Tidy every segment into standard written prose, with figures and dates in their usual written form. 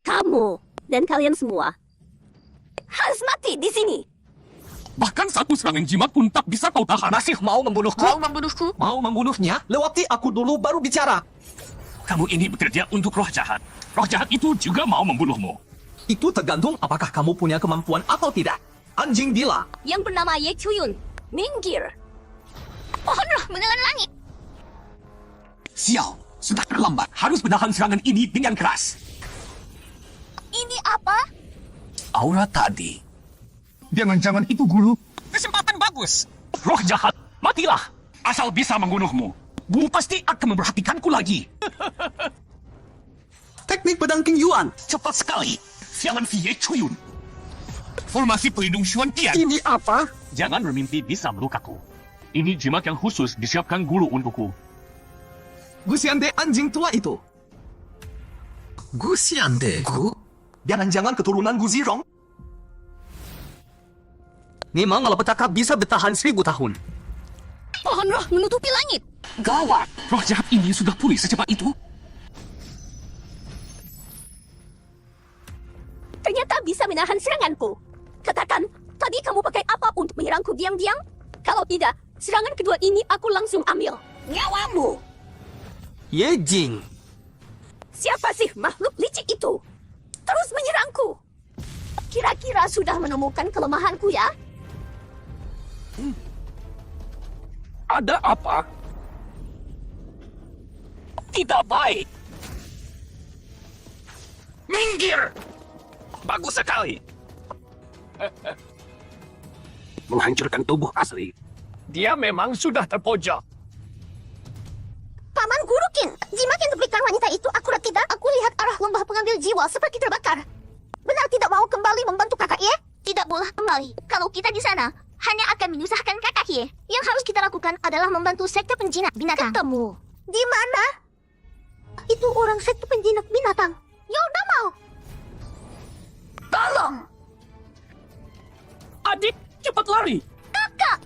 Kamu dan kalian semua harus mati di sini. Bahkan satu serangan jimat pun tak bisa kau tahan. Masih mau membunuhku? Mau membunuhku? Mau membunuhnya? Lewati aku dulu baru bicara. Kamu ini bekerja untuk roh jahat. Roh jahat itu juga mau membunuhmu. Itu tergantung apakah kamu punya kemampuan atau tidak. Anjing bila. Yang bernama Ye Chuyun, minggir. Pohon roh menelan langit. Sial, sudah terlambat. Harus menahan serangan ini dengan keras. Ini apa? Aura tadi. Jangan-jangan itu guru. Kesempatan bagus. Roh jahat, matilah. Asal bisa membunuhmu. Guru pasti akan memperhatikanku lagi. Teknik pedang King Yuan. Cepat sekali. Sialan si Ye Chuyun. Formasi pelindung Xuan Tian. Ini apa? Jangan bermimpi bisa melukaku. Ini jimat yang khusus disiapkan guru untukku. Gusiande anjing tua itu. Gusiande? Jangan-jangan keturunan Gu Zirong? Memang malapetaka bisa bertahan 1000 tahun. Pohon roh menutupi langit. Gawat! Roh jahat ini sudah pulih secepat itu? Ternyata bisa menahan seranganku. Katakan, tadi kamu pakai apa untuk menyerangku diam-diam? Kalau tidak, serangan kedua ini aku langsung ambil. Nyawamu! Ye Jing. Siapa sih makhluk licik itu? Terus menyerangku. Kira-kira sudah menemukan kelemahanku ya? Ada apa? Tidak baik. Minggir! Bagus sekali. Menghancurkan tubuh asli. Dia memang sudah terpojok. Paman Gurukin, jimat yang diberikan wanita itu akurat tidak? Aku lihat arah lembah pengambil jiwa seperti terbakar. Benar tidak mau kembali membantu kakak Ye? Tidak boleh kembali. Kalau kita di sana, hanya akan menyusahkan kakak Ye. Yang harus kita lakukan adalah membantu sekte penjinak binatang. Ketemu. Di mana? Itu orang sekte penjinak binatang. Ya udah mau. Tolong! Adik, cepat lari! Kakak!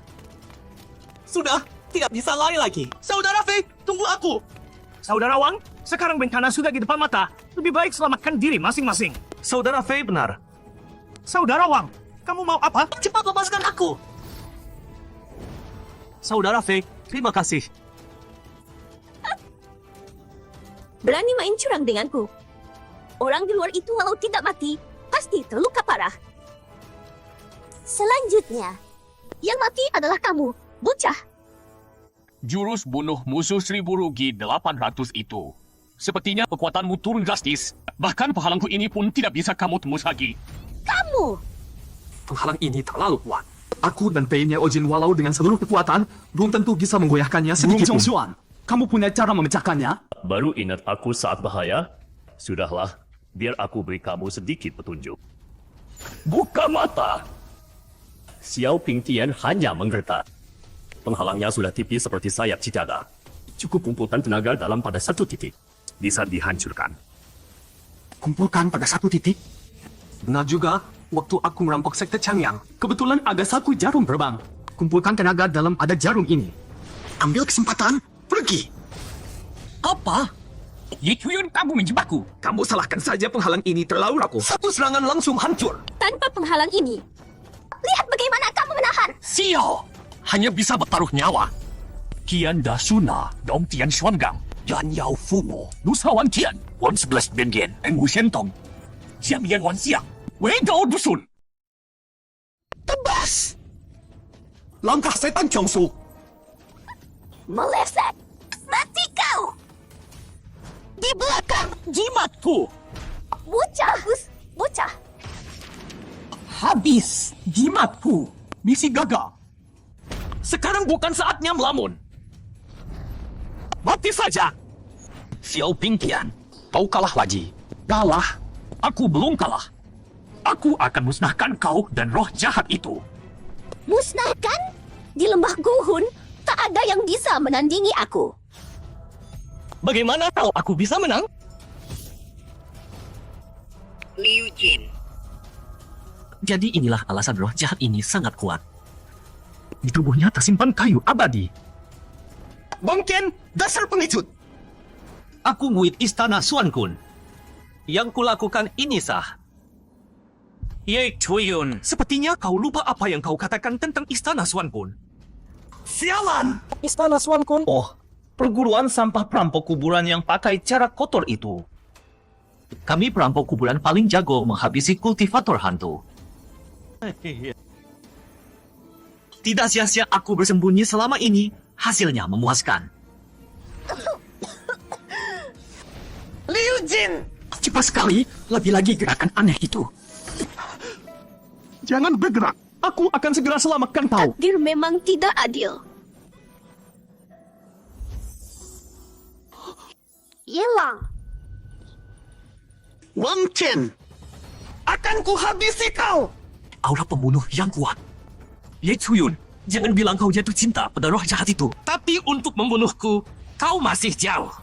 Sudah, tidak bisa lari lagi. Saudara Fei, tunggu aku. Saudara Wang, sekarang bencana sudah di depan mata. Lebih baik selamatkan diri masing-masing. Saudara Fei benar. Saudara Wang, kamu mau apa? Cepat lepaskan aku. Saudara Fei, terima kasih. Berani main curang denganku. Orang di luar itu walau tidak mati, pasti terluka parah. Selanjutnya, yang mati adalah kamu, bocah. Jurus bunuh musuh 1000 rugi 800 itu. Sepertinya kekuatanmu turun drastis. Bahkan penghalangku ini pun tidak bisa kamu tembus lagi. Kamu! Penghalang ini terlalu kuat. Aku dan Fei-nya Ojin walau dengan seluruh kekuatan, belum tentu bisa menggoyahkannya sedikit pun. Kamu punya cara memecahkannya? Baru ingat aku saat bahaya? Sudahlah, biar aku beri kamu sedikit petunjuk. Buka mata! Xiao Pingtian hanya menggertak. Penghalangnya sudah tipis seperti sayap cicada. Cukup kumpulkan tenaga dalam pada satu titik. Bisa dihancurkan. Kumpulkan pada satu titik? Benar juga, waktu aku merampok sekte Changyang, kebetulan ada satu jarum terbang. Kumpulkan tenaga dalam ada jarum ini. Ambil kesempatan, pergi. Apa? Ye Chuyun, kamu menjebakku. Kamu salahkan saja penghalang ini terlalu rapuh. Satu serangan langsung hancur. Tanpa penghalang ini, lihat bagaimana kamu menahan. Sial! Hanya bisa bertaruh nyawa. Kian Dasuna, Dong Tian Xuangang, Yan Yao Fumo, Nusa Wan Tian, Wan 11 Bian dan Wu Xiantong, Jiang Yan Wan Xiang, Wei Dao Dusun. Tebas! Langkah setan Chongsu. Meleset! Mati kau! Di belakang! Jimatku! Bocah! Bocah! Habis jimatku! Misi gagal. Sekarang bukan saatnya melamun. Mati saja! Xiao Pingtian, kau kalah lagi. Kalah? Aku belum kalah. Aku akan musnahkan kau dan roh jahat itu. Musnahkan? Di lembah Guhun, tak ada yang bisa menandingi aku. Bagaimana kalau aku bisa menang? Liu Jin. Jadi inilah alasan roh jahat ini sangat kuat. Di tubuhnya tersimpan kayu abadi. Bang Ken, dasar pengecut! Aku murid istana Suan Kun. Yang kulakukan ini sah. Ye Chuyun, sepertinya kau lupa apa yang kau katakan tentang Istana Swan Kun. Sialan! Istana Swan Kun? Oh, perguruan sampah perampok kuburan yang pakai cara kotor itu. Kami perampok kuburan paling jago menghabisi kultivator hantu. Tidak sia-sia aku bersembunyi selama ini, hasilnya memuaskan. Liu Jin! Cepat sekali, lebih lagi gerakan aneh itu. Jangan bergerak. Aku akan segera selamatkan kau. Takdir memang tidak adil. Yelang. Wang Chen! Akan kuhabisi kau! Aura pembunuh yang kuat. Ye Chuyun, jangan bilang kau jatuh cinta pada roh jahat itu. Tapi untuk membunuhku, kau masih jauh.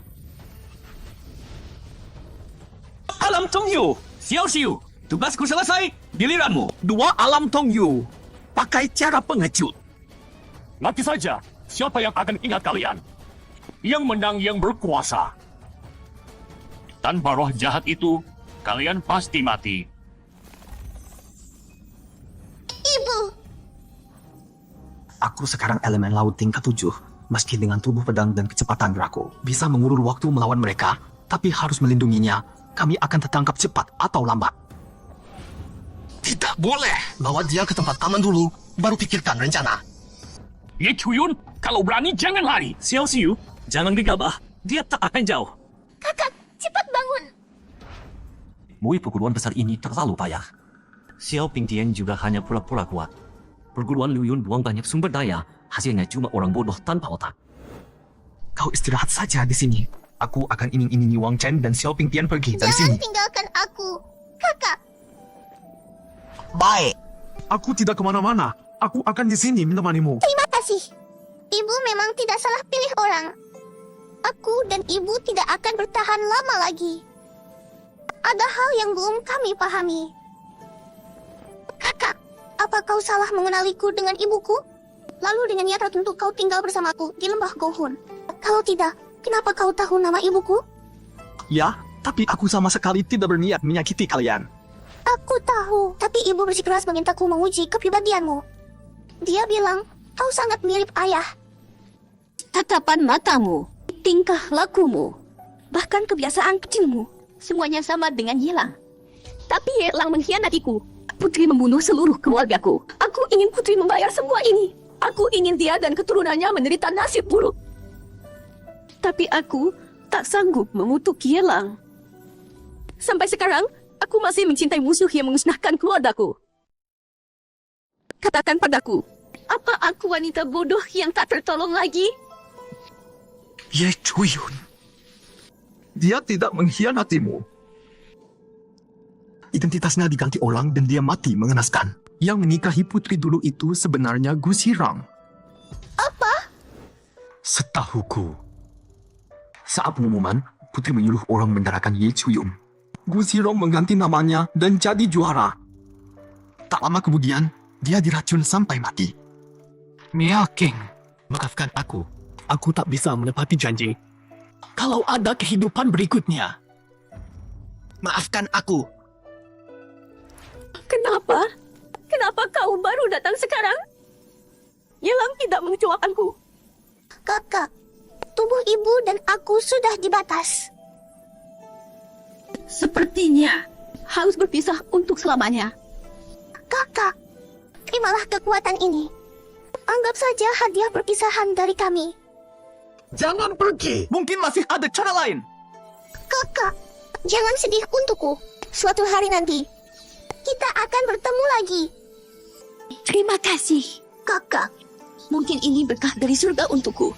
Alam Tongyu, Xiao Xiu, tugasku selesai. Giliranmu. Dua alam Tongyu. Pakai cara pengecut. Nanti saja, siapa yang akan ingat kalian? Yang menang yang berkuasa. Tanpa roh jahat itu, kalian pasti mati. Ibu, Aku sekarang elemen laut tingkat 7. Meski dengan tubuh pedang dan kecepatan gerakku bisa mengulur waktu melawan mereka, tapi harus melindunginya. Kami akan tertangkap cepat atau lambat. Tidak boleh! Bawa dia ke tempat aman dulu, baru pikirkan rencana. Ye Chuyun, kalau berani jangan lari. Xiao Xiu, jangan gegabah. Dia tak akan jauh. kakak, cepat bangun. Mui perguruan besar ini terlalu payah. Xiao Pingtian juga hanya pura-pura kuat. Perguruan Liu Yun buang banyak sumber daya, hasilnya cuma orang bodoh tanpa otak. Kau istirahat saja di sini. Aku akan iming-imingi Wang Chen dan Xiao Pingtian pergi dari Jangan sini. tinggalkan aku. Kakak, Baik. Aku tidak kemana-mana. Aku akan di sini menemanimu. terima kasih. Ibu memang tidak salah pilih orang. Aku dan ibu tidak akan bertahan lama lagi. Ada hal yang belum kami pahami. Kakak, apa kau salah mengenaliku dengan ibuku? Lalu dengan niat tertentu kau tinggal bersamaku di lembah Gohun. Kalau tidak, kenapa kau tahu nama ibuku? Ya, tapi aku sama sekali tidak berniat menyakiti kalian. Aku tahu, tapi ibu bersikeras memintaku menguji kepribadianmu. Dia bilang, kau sangat mirip ayah. Tatapan matamu, tingkah lakumu, bahkan kebiasaan kecilmu, semuanya sama dengan Yelang. Tapi Yelang mengkhianatiku. Putri membunuh seluruh keluargaku. Aku ingin Putri membayar semua ini. Aku ingin dia dan keturunannya menderita nasib buruk. Tapi aku tak sanggup mengutuk Yelang. Sampai sekarang, aku masih mencintai musuh yang memusnahkan keluargaku. Katakan padaku, apa aku wanita bodoh yang tak tertolong lagi? Ye Chuyun. Dia tidak mengkhianatimu. Identitasnya diganti orang dan dia mati mengenaskan. Yang menikahi putri dulu itu sebenarnya Gu Xirang. Apa? Setahuku. Saat pengumuman, putri menyuruh orang mendarahkan Ye Chuyun. Gu Xirong mengganti namanya dan jadi juara. Tak lama kemudian, dia diracun sampai mati. Mia King, maafkan aku. Aku tak bisa menepati janji. Kalau ada kehidupan berikutnya. Maafkan aku. Kenapa? Kenapa kau baru datang sekarang? Yelang tidak mengecewakanku. Kakak, tubuh ibu dan aku sudah dibatas. Sepertinya harus berpisah untuk selamanya. Kakak, terimalah kekuatan ini. Anggap saja hadiah perpisahan dari kami. Jangan pergi. Mungkin masih ada cara lain. Kakak, jangan sedih untukku. Suatu hari nanti, kita akan bertemu lagi. Terima kasih. Kakak, Mungkin ini berkah dari surga untukku.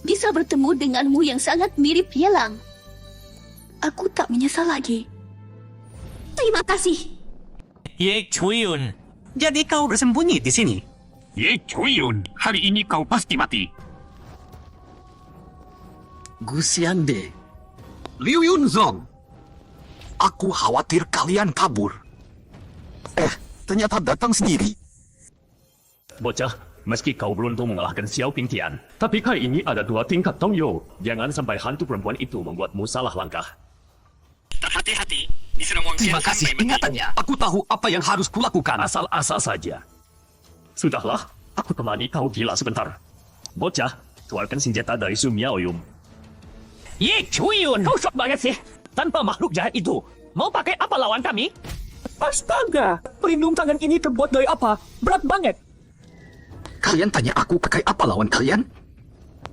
Bisa bertemu denganmu yang sangat mirip Yelang. Aku tak menyesal lagi. Terima kasih. Ye Chuyun, jadi kau bersembunyi di sini? Ye Chuyun, hari ini kau pasti mati. Gu Xiande. Liu Yunzong. Aku khawatir kalian kabur. Ternyata datang sendiri. Bocah, meski kau beruntung mengalahkan Xiao Pingtian, tapi kali ini ada 2 tingkat Tongyo. Jangan sampai hantu perempuan itu membuatmu salah langkah. Hati-hati. Diserang Wang Terima Xian kasih sampai mati. ingatannya. Aku tahu apa yang harus kulakukan. Asal-asal saja. Sudahlah, aku temani kau gila sebentar. Bocah, keluarkan senjata dari Su Miaoyum. Ye Chuyun, kau sok banget sih. Tanpa makhluk jahat itu, mau pakai apa lawan kami? Astaga, pelindung tangan ini terbuat dari apa? Berat banget. Kalian tanya aku pakai apa lawan kalian?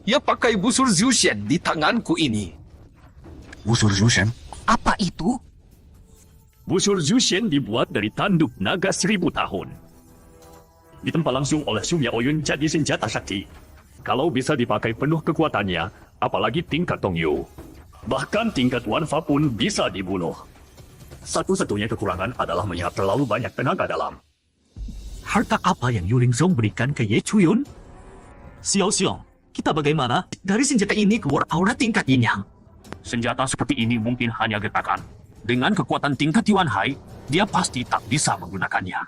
Ya pakai busur Zushen di tanganku ini. Busur Zushen? Apa itu? Busur Zushen dibuat dari tanduk naga 1000 tahun. Ditempa langsung oleh Su Miaoyun jadi senjata sakti. Kalau bisa dipakai penuh kekuatannya, apalagi tingkat Tongyu. Bahkan tingkat Wanfa pun bisa dibunuh. Satu-satunya kekurangan adalah menyerap terlalu banyak tenaga dalam. Harta apa yang Yuling Song berikan ke Ye Chuyun? Xiao Xiong, kita bagaimana? Dari senjata ini keluar aura tingkat yin yang. Senjata seperti ini mungkin hanya getakan. Dengan kekuatan tingkat Yuan Hai, dia pasti tak bisa menggunakannya.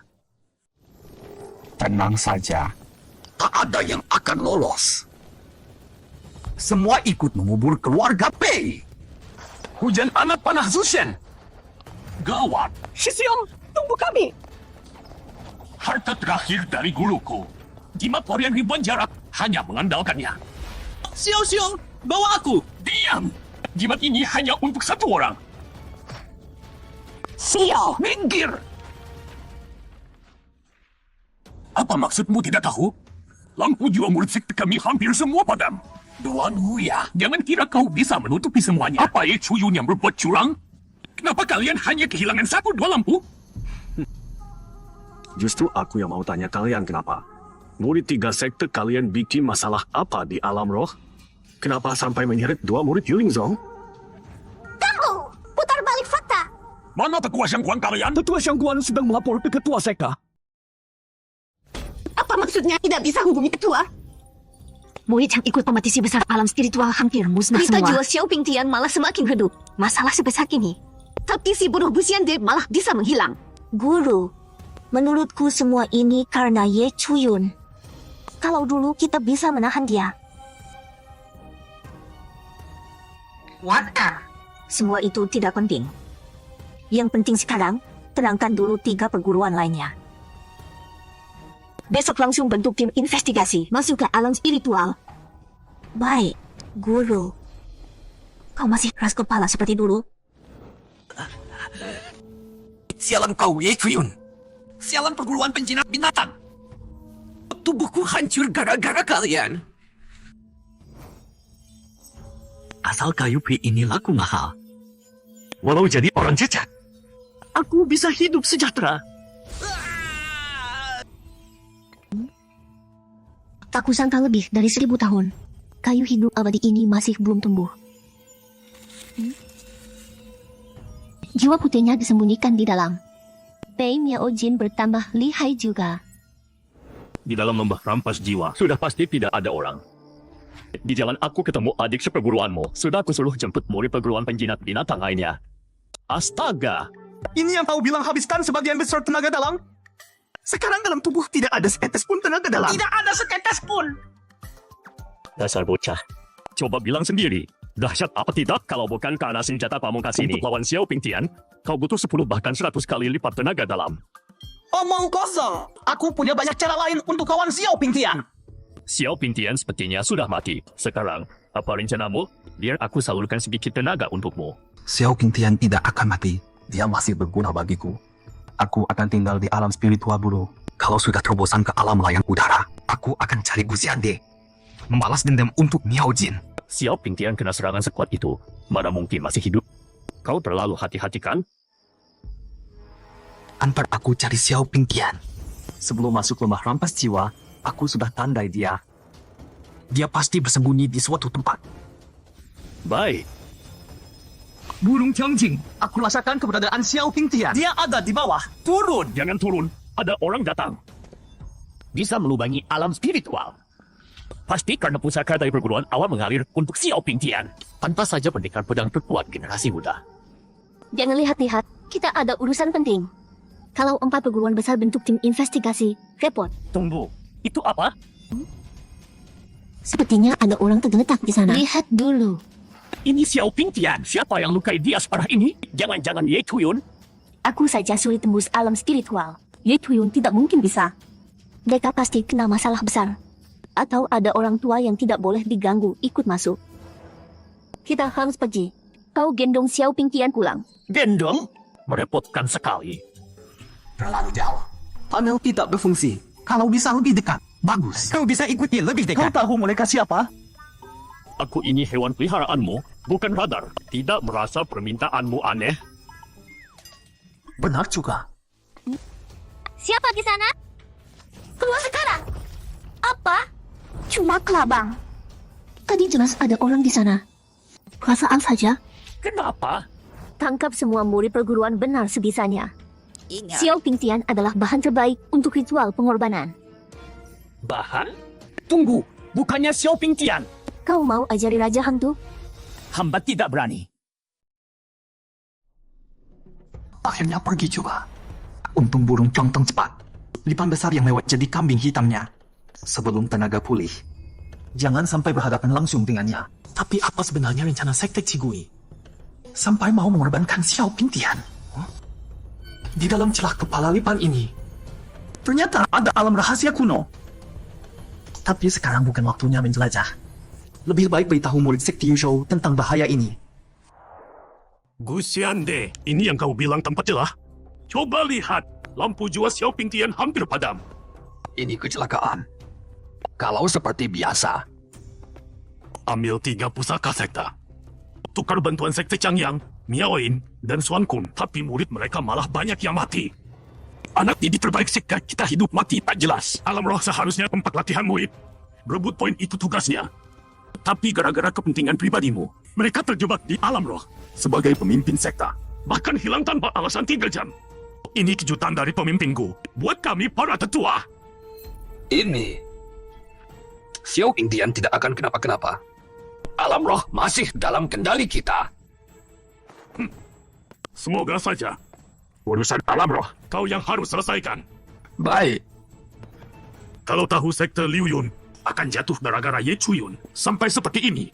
Tenang saja. Tak ada yang akan lolos. Semua ikut mengubur keluarga Pei. Hujan anak panah Zushen. Gawat, Shisiong, tunggu kami. harta terakhir dari guruku. Jimat Warrior ribuan jarak hanya mengandalkannya. Xiao Xiong, bawa aku. Diam! Jimat ini hanya untuk satu orang. Xiao, Minggir! Apa maksudmu tidak tahu? Lampu jiwa murid sekte kami hampir semua padam. Tuan Huya, jangan kira kau bisa menutupi semuanya. Apa Ye Chuyun yang berbuat curang? Kenapa kalian hanya kehilangan 1-2 lampu? Justru aku yang mau tanya kalian kenapa. Murid 3 sekte kalian bikin masalah apa di alam roh? Kenapa sampai menyeret 2 murid Yuling Zong? Kamu! Putar balik fakta! Mana tetua Shangguan kalian? Tetua Shangguan sedang melapor ke ketua Seka. apa maksudnya tidak bisa hubungi ketua? Murid yang ikut kompetisi besar alam spiritual hampir musnah semua. Kita jual Xiao Pingtian malah semakin redup. Masalah sebesar ini. Tapi si bunuh Buxiande malah bisa menghilang. Guru, menurutku semua ini karena Ye Chuyun. Kalau dulu kita bisa menahan dia. Semua itu tidak penting. Yang penting sekarang, tenangkan dulu 3 perguruan lainnya. Besok langsung bentuk tim investigasi masuk ke alam spiritual. Baik, Guru. Kau masih keras kepala seperti dulu? Sialan kau, Ye Chuyun. Sialan perguruan penjinak binatang. Tubuhku hancur gara-gara kalian. Asal kayu Pi ini laku mahal. Walau jadi orang cacat, aku bisa hidup sejahtera. Tak kusangka lebih dari 1000 tahun. Kayu hidup abadi ini masih belum tumbuh. Jiwa putihnya disembunyikan di dalam. Pei Miao Jin bertambah lihai juga. Di dalam lembah rampas jiwa, sudah pasti tidak ada orang. Di jalan aku ketemu adik seperguruanmu. Sudah aku suruh jemput murid perguruan penjinak binatang lainnya. Astaga! Ini yang kau bilang habiskan sebagian besar tenaga dalam? Sekarang dalam tubuh tidak ada setetes pun tenaga dalam. Tidak ada setetes pun. Dasar bocah. Coba bilang sendiri. Dahsyat apa tidak kalau bukan karena senjata pamungkas ini. Untuk lawan Xiao Pingtian, kau butuh 10 bahkan 100 kali lipat tenaga dalam. Omong kosong. Aku punya banyak cara lain untuk kawan Xiao Pingtian. Xiao Pingtian sepertinya sudah mati. Sekarang, apa rencanamu? Biar aku salurkan sedikit tenaga untukmu. Xiao Pingtian tidak akan mati. Dia masih berguna bagiku. Aku akan tinggal di alam spiritual dulu. Kalau sudah terbosan ke alam layang udara, aku akan cari Buxiande. Membalas dendam untuk Miao Jin. Xiao Pingtian kena serangan sekuat itu. Mana mungkin masih hidup? Kau terlalu hati-hati kan? Antar aku cari Xiao Pingtian. Sebelum masuk lembah rampas jiwa, aku sudah tandai dia. Dia pasti bersembunyi di suatu tempat. Baik. Burung Tiangjing, aku rasakan keberadaan Xiao Pingtian. Dia ada di bawah. Turun! Jangan turun. Ada orang datang. Bisa melubangi alam spiritual. Pasti karena pusaka dari perguruan awal mengalir untuk Xiao Pingtian. Tanpa saja pendekar pedang terkuat generasi muda. Jangan lihat-lihat, kita ada urusan penting. Kalau 4 perguruan besar bentuk tim investigasi, repot. Tunggu, itu apa? Sepertinya ada orang tergeletak di sana. Lihat dulu. Ini Xiao Pingtian. Siapa yang lukai dia separah ini? Jangan-jangan Ye Chuyun? Aku saja sulit tembus alam spiritual. Ye Tuyun tidak mungkin bisa. Mereka pasti kena masalah besar. Atau ada orang tua yang tidak boleh diganggu ikut masuk. Kita harus pergi. Kau gendong Xiao Pingtian pulang. Gendong? Merepotkan sekali. Terlalu jauh. Panel tidak berfungsi. Kalau bisa lebih dekat, bagus. Kau bisa ikuti lebih Kau dekat. tahu mereka siapa? Aku ini hewan peliharaanmu, bukan radar. Tidak merasa permintaanmu aneh? Benar juga. Siapa di sana? Keluar sekarang. Apa? Cuma kelabang. Tadi jelas ada orang di sana. Perasaan saja. Kenapa? Tangkap semua murid perguruan benar sebisanya. Xiao Pingtian adalah bahan terbaik untuk ritual pengorbanan. Bahan? Tunggu, bukannya Xiao Pingtian. Kau mau ajari Raja Hantu? Hamba tidak berani. Akhirnya pergi juga. Untung burung Plongtong cepat. Lipan besar yang lewat jadi kambing hitamnya. Sebelum tenaga pulih. Jangan sampai berhadapan langsung dengannya. Tapi apa sebenarnya rencana sekte Cigui? Sampai mau mengorbankan Xiao Pingtian. Di dalam celah kepala Lipan ini, ternyata ada alam rahasia kuno. Tapi sekarang bukan waktunya menjelajah. Lebih baik beritahu murid sekte Yusho tentang bahaya ini. Gusiande, ini yang kau bilang tempat celah? Coba lihat, lampu jua Xiao Pingtian hampir padam. Ini kecelakaan. Kalau seperti biasa, Ambil 3 pusaka sekte. Tukar bantuan sekte Changyang, Miaoin, dan Xuan Kun, tapi murid mereka malah banyak yang mati. Anak didik terbaik sekte kita hidup mati tak jelas. Alam roh seharusnya tempat latihan murid. Berebut poin itu tugasnya. Tapi gara-gara kepentingan pribadimu, mereka terjebak di alam roh. Sebagai pemimpin sekta, bahkan hilang tanpa alasan 3 jam. Ini kejutan dari pemimpinku, buat kami para tetua. ini Xiao Pingtian tidak akan kenapa-kenapa. Alam roh masih dalam kendali kita. Semoga saja. Urusan alam roh, kau yang harus selesaikan. Baik. Kalau tahu sekte Liu Yun akan jatuh gara-gara Ye Chuyun sampai seperti ini.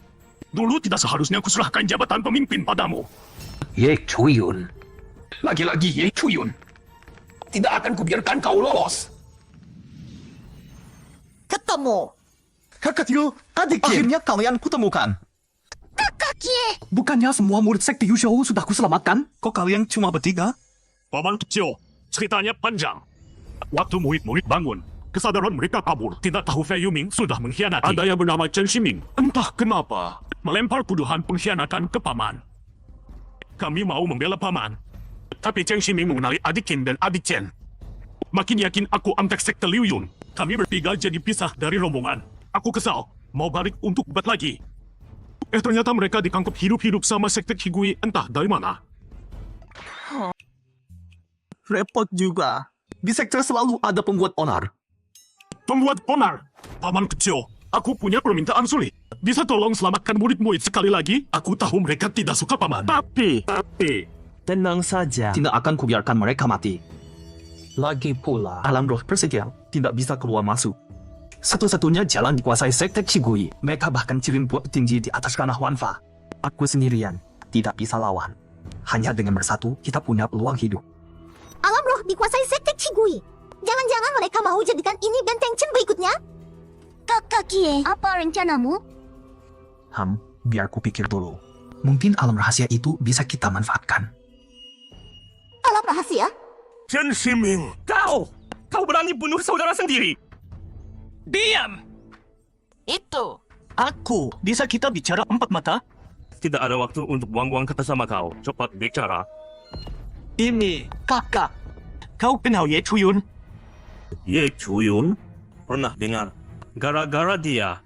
Dulu tidak seharusnya aku serahkan jabatan pemimpin padamu. Ye Chuyun. Lagi-lagi Ye Chuyun. Tidak akan kubiarkan kau lolos. Ketemu. Kakak Yu, adik akhirnya kalian kutemukan. Kakak Kie. Bukannya semua murid sekte Yusho sudah kuselamatkan? Kok kalian cuma bertiga? Paman kecil, ceritanya panjang. Waktu murid-murid bangun, kesadaran mereka kabur. Tidak tahu Fei Yuming sudah mengkhianati. Ada yang bernama Chen Ximing. Entah kenapa, melempar tuduhan pengkhianatan ke Paman. Kami mau membela Paman. Tapi Chen Ximing mengenali adik Qin dan adik Chen. Makin yakin aku antek sekte Liu Yun. Kami bertiga jadi pisah dari rombongan. Aku kesal, mau balik untuk buat lagi. Ternyata mereka ditangkap hidup-hidup sama sekte Higui entah dari mana. Repot juga. Di sekte selalu ada pembuat onar. Pembuat onar, Paman kecil, aku punya permintaan sulit. Bisa tolong selamatkan murid-murid sekali lagi? Aku tahu mereka tidak suka Paman. Tapi... Tenang saja. Tidak akan kubiarkan mereka mati. Lagi pula, alam roh persegel tidak bisa keluar masuk. Satu-satunya jalan dikuasai sekte Cigui. Mereka bahkan kirim buat petinggi di atas ranah Wanfa. Aku sendirian, tidak bisa lawan. Hanya dengan bersatu, kita punya peluang hidup. Alam roh dikuasai sekte Cigui. Jangan-jangan mereka mau jadikan ini benteng Chen berikutnya? Kakak Kie, apa rencanamu? Biar ku pikir dulu. Mungkin alam rahasia itu bisa kita manfaatkan. Alam rahasia? Chen Ximing, Kau berani bunuh saudara sendiri? Diam! Itu. Aku. Bisa kita bicara empat mata? tidak ada waktu untuk buang-buang kata sama kau. Cepat bicara. Ini, kakak. Kau kenal Ye Chuyun? Ye Chuyun? Pernah dengar. Gara-gara dia,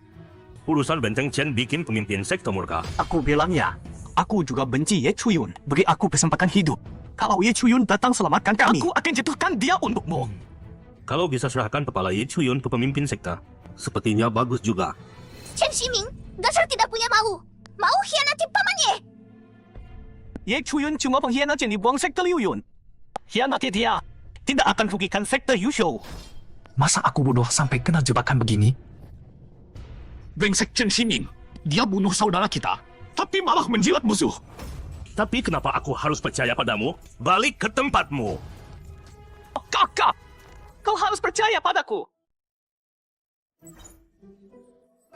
urusan Benteng Chen bikin pemimpin sekte murka. Aku bilang ya. Aku juga benci Ye Chuyun. Beri aku kesempatan hidup. Kalau Ye Chuyun datang selamatkan kami, aku akan jatuhkan dia untukmu. Kalau bisa serahkan kepala Ye Chuyun ke pemimpin sekte, sepertinya bagus juga. Chen Ximing, dasar tidak punya malu. Mau hianati pamannya. Ye Chuyun cuma pengkhianat yang dibuang sekte Liu Yun. Hianati dia. Tidak akan rugikan sekte Yusho. Masa aku bodoh sampai kena jebakan begini? Brengsek Chen Ximing, dia bunuh saudara kita. tapi malah menjilat musuh. Tapi kenapa aku harus percaya padamu? Balik ke tempatmu. Kakak, kau harus percaya padaku.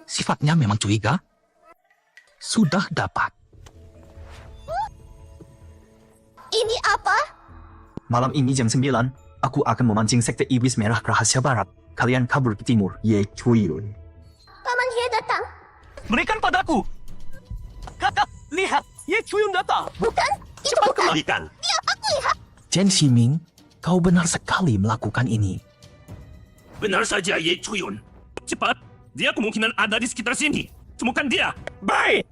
Sifatnya memang curiga. Sudah dapat. Ini apa? Malam ini jam 9, aku akan memancing sekte iblis merah rahasia barat. Kalian kabur ke timur, Ye Chuyun. Paman Ye datang. Berikan padaku. Kakak, lihat. Ye Chuyun datang. Bukan? Itu Cepat bukan. kembalikan. Dia aku lihat. Chen Ximing, kau benar sekali melakukan ini. Benar saja, Ye Chuyun. Cepat, dia kemungkinan ada di sekitar sini. Temukan dia. Baik.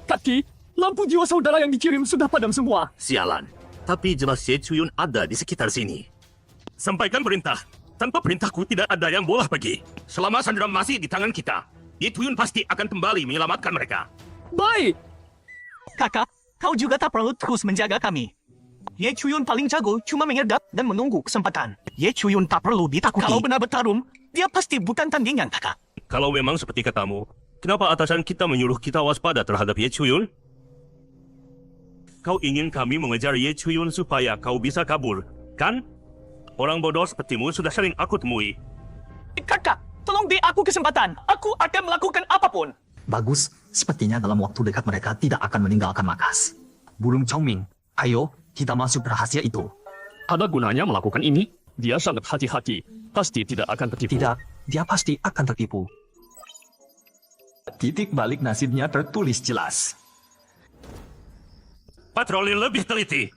Kaki, lampu jiwa saudara yang dikirim sudah padam semua. Sialan. Tapi jelas Ye Chuyun ada di sekitar sini. Sampaikan perintah. Tanpa perintahku tidak ada yang boleh pergi. Selama Sandra masih di tangan kita, Ye Chuyun pasti akan kembali menyelamatkan mereka. Baik. Kakak, kau juga tak perlu terus menjaga kami. Ye Chuyun paling jago cuma menyergap dan menunggu kesempatan. Ye Chuyun tak perlu ditakuti. Kalau benar bertarung, dia pasti bukan tandingan, kakak. Kalau memang seperti katamu, kenapa atasan kita menyuruh kita waspada terhadap Ye Chuyun? Kau ingin kami mengejar Ye Chuyun supaya kau bisa kabur, kan? Orang bodoh sepertimu sudah sering aku temui. Kakak, tolong beri aku kesempatan. Aku akan melakukan apapun. Bagus, sepertinya dalam waktu dekat mereka tidak akan meninggalkan markas. Burung Chongming, ayo kita masuk rahasia itu. Ada gunanya melakukan ini? Dia sangat hati-hati. Pasti tidak akan tertipu. Tidak, dia pasti akan tertipu. Titik balik nasibnya tertulis jelas. Patroli lebih teliti.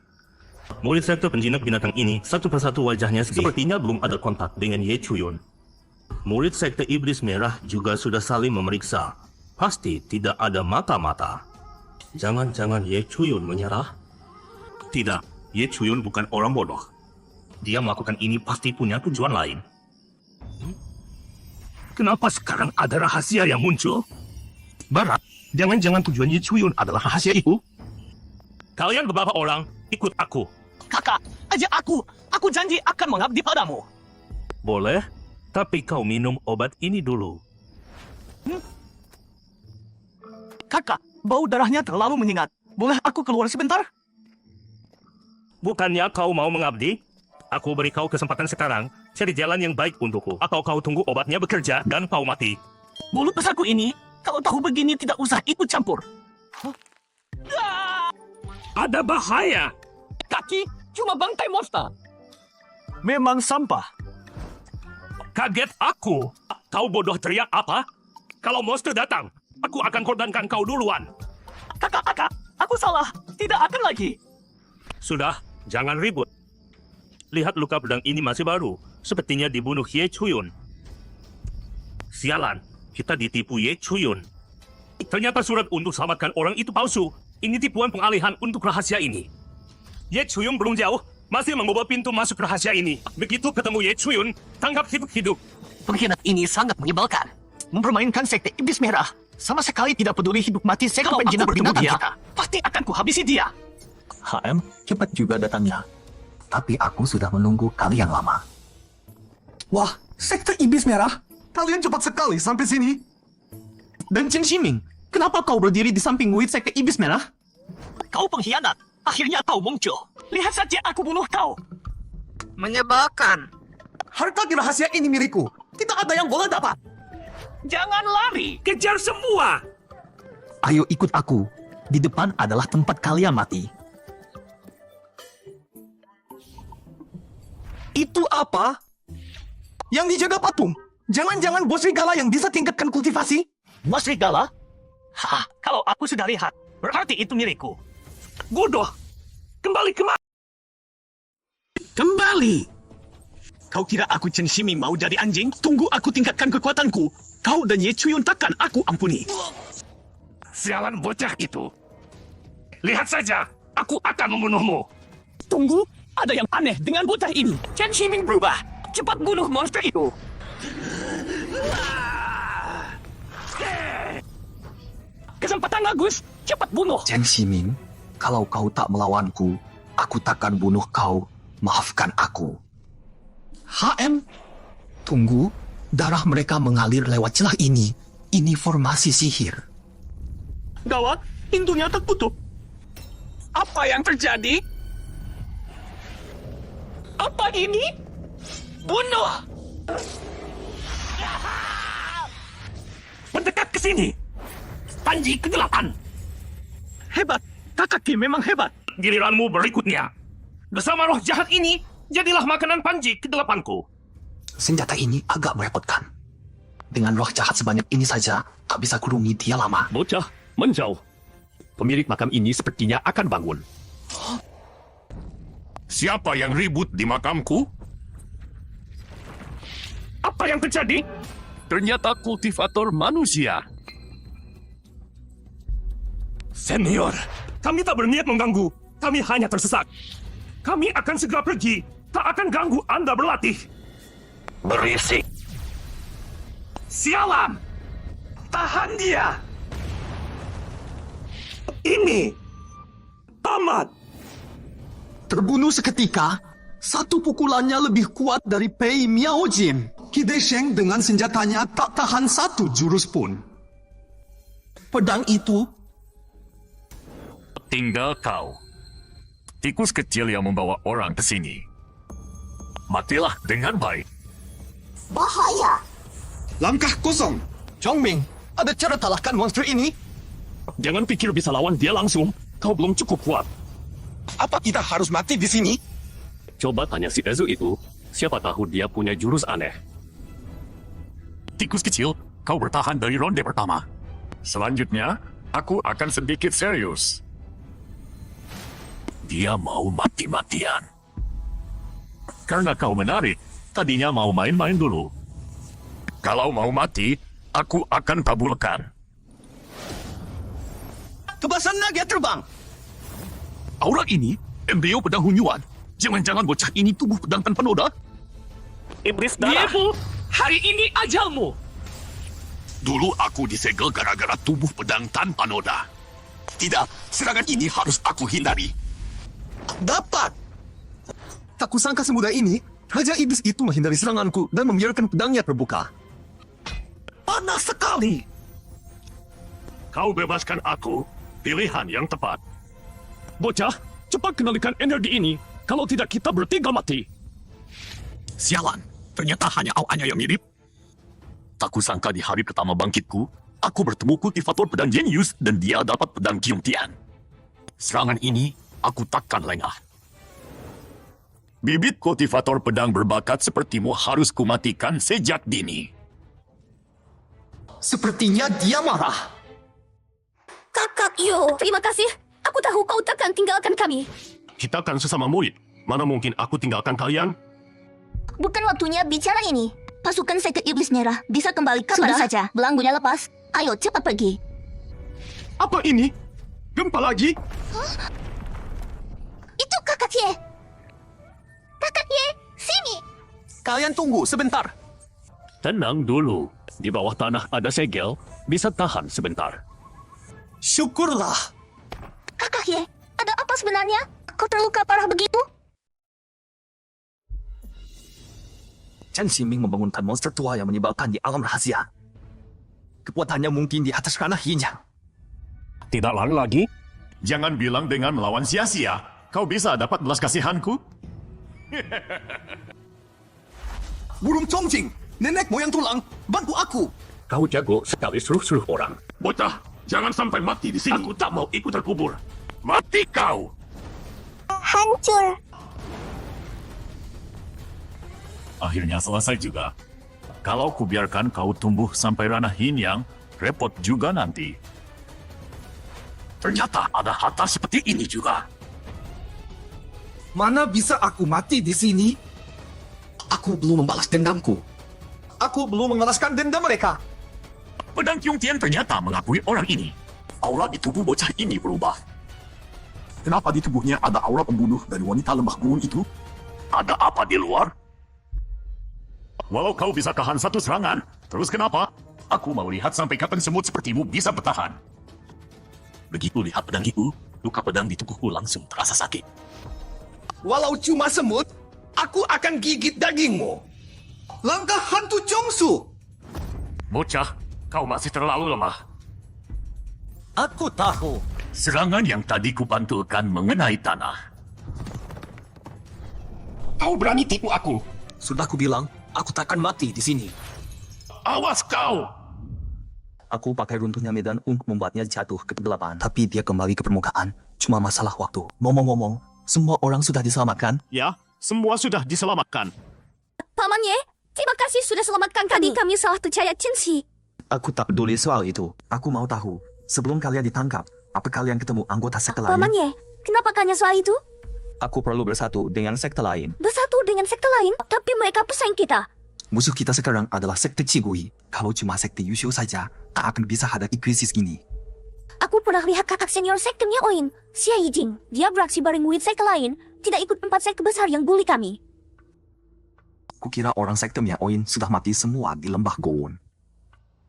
Murid sektor penjinak binatang ini, satu persatu wajahnya sepertinya belum ada kontak dengan Ye Chuyun. Murid sekte iblis merah juga sudah saling memeriksa. Pasti tidak ada mata-mata. Jangan-jangan Ye Chuyun menyerah? Tidak, Ye Chuyun bukan orang bodoh. Dia melakukan ini pasti punya tujuan lain. Kenapa sekarang ada rahasia yang muncul? Barat, jangan-jangan tujuan Ye Chuyun adalah rahasia itu? Kalian beberapa orang, ikut aku. Kakak, ajak aku. Aku janji akan mengabdi padamu. Boleh, tapi kau minum obat ini dulu. Kakak, bau darahnya terlalu menyengat. Boleh aku keluar sebentar? Bukannya kau mau mengabdi? Aku beri kau kesempatan sekarang, cari jalan yang baik untukku. Atau kau tunggu obatnya bekerja dan kau mati. Mulut besarku ini, kalau tahu begini tidak usah ikut campur. Ada bahaya! Kaki, cuma bangkai monster. Memang sampah. Kaget aku! Kau bodoh teriak apa? Kalau monster datang, aku akan korbankan kau duluan. Kakak, aku salah. Tidak akan lagi. Sudah, jangan ribut. Lihat luka pedang ini masih baru. Sepertinya dibunuh Ye Chuyun. Sialan, kita ditipu Ye Chuyun. Ternyata surat untuk selamatkan orang itu palsu. Ini tipuan pengalihan untuk rahasia ini. Ye Chuyun belum jauh, masih membawa pintu masuk rahasia ini. Begitu ketemu Ye Chuyun, tangkap hidup-hidup. Pengkhianat ini sangat menyebalkan. Mempermainkan sekte iblis merah. Sama sekali tidak peduli hidup mati sekte penjinak binatang kita. Pasti akan kuhabisi dia. HM, cepat juga datangnya. Tapi aku sudah menunggu kalian lama. Wah, sekte iblis merah. Kalian cepat sekali sampai sini. Dan Chen Ximing, kenapa kau berdiri di samping murid sekte iblis merah? Kau pengkhianat. Akhirnya kau muncul. Lihat saja aku bunuh kau. Menyebalkan. Harta di rahasia ini milikku. Tidak ada yang boleh dapat. Jangan lari. Kejar semua! Ayo ikut aku. Di depan adalah tempat kalian mati. Itu apa? Yang dijaga patung. Jangan-jangan bos serigala yang bisa tingkatkan kultivasi? Mas Serigala? Hah, kalau aku sudah lihat, berarti itu milikku. Bodoh! Kembali kemana? Kembali. Kau kira aku Chen Ximing mau jadi anjing? Tunggu aku tingkatkan kekuatanku. Kau dan Ye Chuyun takkan aku ampuni. Sialan bocah itu. Lihat saja, aku akan membunuhmu. Tunggu, ada yang aneh dengan bocah ini. Chen Ximing berubah. Cepat bunuh monster itu. Kesempatan bagus. Cepat bunuh. Chen Ximing, kalau kau tak melawanku, aku takkan bunuh kau. Maafkan aku. HM, tunggu. Darah mereka mengalir lewat celah ini. Ini formasi sihir. Gawat, pintunya tertutup. Apa yang terjadi? Apa ini? Bunuh! Mendekat ke sini! Panji kegelapan! Hebat, kakak Kim memang hebat. Giliranmu berikutnya. Bersama roh jahat ini, jadilah makanan Panji kedelapanku. Senjata ini agak merepotkan. Dengan roh jahat sebanyak ini saja, tak bisa kurungi dia lama. Bocah, menjauh. Pemilik makam ini sepertinya akan bangun. Siapa yang ribut di makamku? Apa yang terjadi? Ternyata kultivator manusia. Senior, kami tak berniat mengganggu. Kami hanya tersesat. Kami akan segera pergi. Tak akan ganggu Anda berlatih. Berisik. Sialan! Tahan dia! Ini tamat. Terbunuh seketika, satu pukulannya lebih kuat dari Pei Miaojin. Qi Desheng dengan senjatanya tak tahan satu jurus pun. Pedang itu Tinggal kau. Tikus kecil yang membawa orang ke sini. Matilah dengan baik. Bahaya. langkah kosong. Chongming, ada cara talahkan monster ini? Jangan pikir bisa lawan dia langsung. Kau belum cukup kuat. Apa kita harus mati di sini? Coba tanya si Ezu itu. Siapa tahu dia punya jurus aneh. Tikus kecil, kau bertahan dari ronde pertama. Selanjutnya, aku akan sedikit serius. Dia mau mati-matian. Karena kau menarik, tadinya mau main-main dulu. Kalau mau mati, aku akan tabulkan. Kebasan naga terbang. Aura ini, embrio pedang hunyuan. Jangan-jangan bocah ini tubuh pedang tanpa noda? Iblis darah. Yepu, hari ini ajalmu. Dulu aku disegel gara-gara tubuh pedang tanpa noda. Tidak, serangan ini harus aku hindari. Dapat. Tak kusangka semudah ini, Raja Iblis itu menghindari seranganku dan membiarkan pedangnya terbuka. Panas sekali. Kau bebaskan aku. Pilihan yang tepat. Bocah, cepat kendalikan energi ini. Kalau tidak, kita bertiga mati. Sialan, ternyata hanya awannya yang mirip. Tak kusangka di hari pertama bangkitku, aku bertemu kultivator pedang jenius dan dia dapat pedang Kiungtian. Serangan ini, aku takkan lengah. Bibit kultivator pedang berbakat sepertimu harus kumatikan sejak dini. Sepertinya dia marah. Kakak Yo, terima kasih. Aku tahu kau takkan tinggalkan kami. Kita kan sesama murid. Mana mungkin aku tinggalkan kalian? Bukan waktunya bicara ini. Pasukan sekte iblis merah bisa kembali kapan saja. Belanggunya lepas. Ayo cepat pergi. Apa ini? Gempa lagi? Itu kakak Ye. Kakak Ye, sini. Kalian tunggu sebentar. Tenang dulu. Di bawah tanah ada segel. Bisa tahan sebentar. Syukurlah. Kakak Ye, ada apa sebenarnya? Kau terluka parah begitu? Chen Ximing membangunkan monster tua yang menyebalkan di alam rahasia. Kekuatannya mungkin di atas ranah yin yang. Tidak lari lagi? Jangan bilang dengan melawan sia-sia. Kau bisa dapat belas kasihanku? Burung Chongjing, nenek moyang tulang, bantu aku. Kau jago sekali suruh-suruh orang. Bocah, jangan sampai mati di sini. Aku tak mau ikut terkubur. Mati kau! Hancur. Akhirnya selesai juga. Kalau kubiarkan kau tumbuh sampai ranah yin yang, repot juga nanti. Ternyata ada harta seperti ini juga. Mana bisa aku mati di sini? Aku belum membalas dendamku. Aku belum membalaskan dendam mereka. Pedang Kiungtian ternyata mengakui orang ini. Aura di tubuh bocah ini berubah. Kenapa di tubuhnya ada aura pembunuh dari wanita lembah gurun itu? Ada apa di luar? Walau kau bisa tahan satu serangan, terus kenapa? Aku mau lihat sampai kapan semut sepertimu bisa bertahan. Begitu lihat pedang itu, luka pedang di tubuhku langsung terasa sakit. Walau cuma semut, aku akan gigit dagingmu. Langkah hantu Jongsu. Bocah, kau masih terlalu lemah. Aku tahu. Serangan yang tadi kupantulkan mengenai tanah. Kau berani tipu aku? Sudah aku bilang, aku takkan mati di sini. Awas kau! Aku pakai runtuhnya Medan untuk membuatnya jatuh ke kegelapan. Tapi dia kembali ke permukaan. Cuma masalah waktu. Ngomong-ngomong, semua orang sudah diselamatkan? Ya, semua sudah diselamatkan. Paman Ye, terima kasih sudah selamatkan kami. Tadi kami salah percaya Cinsi. Aku tak peduli soal itu. Aku mau tahu, sebelum kalian ditangkap, apa kalian ketemu anggota sekte lain? Paman Ye, kenapa tanya soal itu? Aku perlu bersatu dengan sekte lain. Bersatu dengan sekte lain, tapi mereka pesaing kita. Musuh kita sekarang adalah sekte Cigui. Kalau cuma sekte Yusho saja, tak akan bisa hadapi krisis gini. Aku pernah lihat kakak senior sektemnya Oin, Xia Yijing. Dia beraksi bareng murid sekte lain, tidak ikut 4 sekte besar yang bully kami. Kukira orang sektemnya Oin sudah mati semua di lembah Gowon.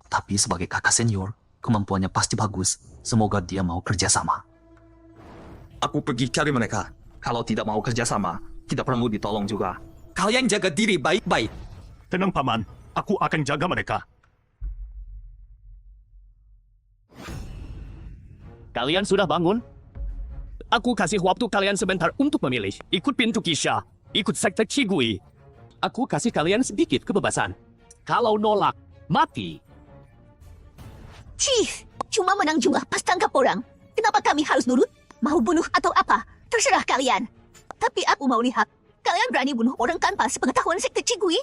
Tapi sebagai kakak senior, kemampuannya pasti bagus. Semoga dia mau kerjasama. Aku pergi cari mereka. Kalau tidak mau kerjasama, tidak perlu ditolong juga. Kalian jaga diri baik-baik. Tenang, Paman. Aku akan jaga mereka. Kalian sudah bangun? Aku kasih waktu kalian sebentar untuk memilih. Ikut pintu Kisha, ikut sekte Cigui. Aku kasih kalian sedikit kebebasan. Kalau nolak, mati. Chief, cuma menang jumlah pas tangkap orang. Kenapa kami harus nurut? Mau bunuh atau apa? Terserah kalian. Tapi aku mau lihat, kalian berani bunuh orang tanpa sepengetahuan sekte Cigui?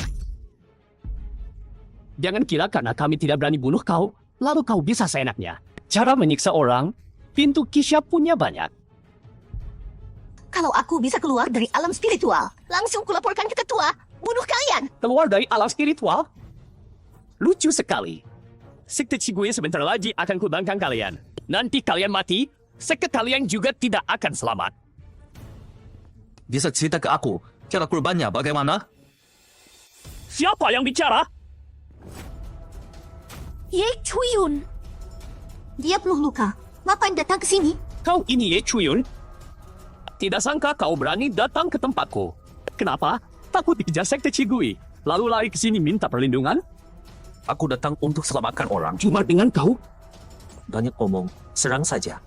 Jangan kira karena kami tidak berani bunuh kau, lalu kau bisa seenaknya. Cara menyiksa orang, pintu Kisha punya banyak. Kalau aku bisa keluar dari alam spiritual, langsung kulaporkan ke ketua, bunuh kalian. Keluar dari alam spiritual? Lucu sekali. Sekte Cigui sebentar lagi akan kubangkang kalian. Nanti kalian mati, sekte kalian juga tidak akan selamat. Bisa cerita ke aku, cara kurbannya bagaimana? Siapa yang bicara? Ye Chuyun. Dia penuh luka. Ngapain datang ke sini? Kau ini Ye Chuyun? Tidak sangka kau berani datang ke tempatku. Kenapa? Takut dikejar sekte Cigui. Lalu lari ke sini minta perlindungan? Aku datang untuk selamatkan orang. Cuma dengan kau? Banyak omong, serang saja.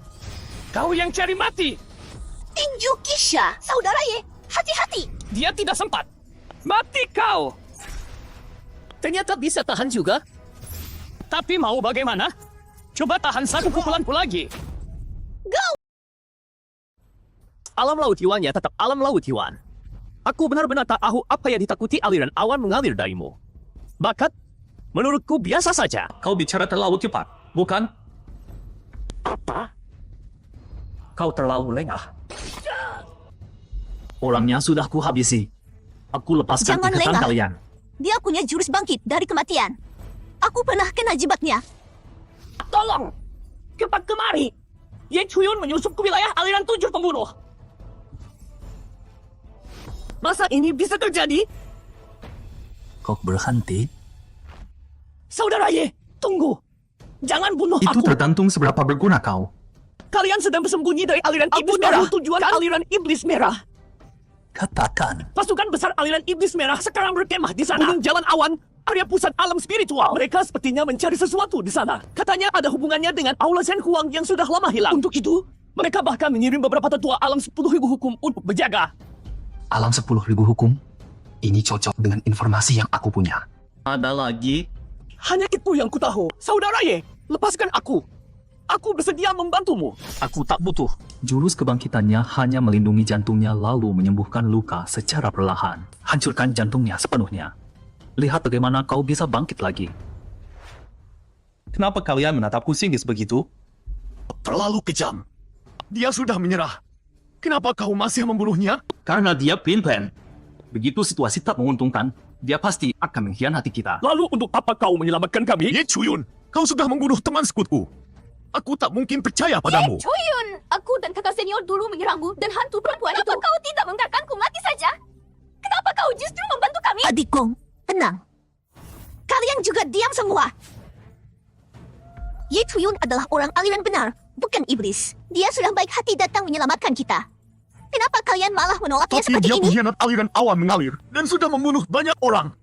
Kau yang cari mati! Tinju Kisha, saudara Ye. Hati-hati. Dia tidak sempat. Mati kau! Ternyata bisa tahan juga. Tapi mau bagaimana? Coba tahan satu pukulanku lagi. Go! Alam laut Yuannya tetap alam laut Yuan. Aku benar-benar tak tahu apa yang ditakuti aliran awan mengalir darimu. Bakat, menurutku biasa saja. Kau bicara terlalu cepat, bukan? Apa? Kau terlalu lengah. Orangnya sudah kuhabisi. Aku lepaskan Jangan ikatan lengah. kalian. Dia punya jurus bangkit dari kematian. Aku pernah kena jebaknya. Tolong! Cepat kemari! Ye Chuyun menyusup ke wilayah aliran 7 pembunuh. Masa ini bisa terjadi? Kau berhenti? Saudara Ye, tunggu! Jangan bunuh Itu aku! tergantung seberapa berguna kau. Kalian sedang bersembunyi dari aliran Iblis Merah. Tujuan aliran Iblis Merah. Katakan. Pasukan besar aliran Iblis Merah sekarang berkemah di sana. Gunung Jalan Awan, area pusat alam spiritual. Mereka sepertinya mencari sesuatu di sana. Katanya ada hubungannya dengan Aula Shen Huang yang sudah lama hilang. Untuk itu, mereka bahkan mengirim beberapa tetua alam 10.000 hukum untuk berjaga. Alam 10.000 hukum? Ini cocok dengan informasi yang aku punya. Ada lagi? Hanya itu yang ku tahu. Saudara Ye, lepaskan aku. Aku bersedia membantumu. Aku tak butuh. Jurus kebangkitannya hanya melindungi jantungnya lalu menyembuhkan luka secara perlahan. Hancurkan jantungnya sepenuhnya. Lihat bagaimana kau bisa bangkit lagi. Kenapa kalian menatapku sinis begitu? Terlalu kejam. Dia sudah menyerah. Kenapa kau masih membunuhnya? Karena dia plan. Begitu situasi tak menguntungkan, dia pasti akan mengkhianati kita. Lalu untuk apa kau menyelamatkan kami? Ye Chuyun, kau sudah membunuh teman sekutuku. Aku tak mungkin percaya padamu. Chuyun, aku dan kakak senior dulu menyerangmu dan hantu perempuan itu. Kenapa kau tidak membiarkanku mati saja? Kenapa kau justru membantu kami? Adik Gong, tenang. Kalian juga diam semua. Ye Chuyun adalah orang aliran benar, bukan iblis. Dia sudah baik hati datang menyelamatkan kita. Kenapa kalian malah menolaknya Tapi seperti dia ini? pengkhianat aliran awan mengalir dan sudah membunuh banyak orang.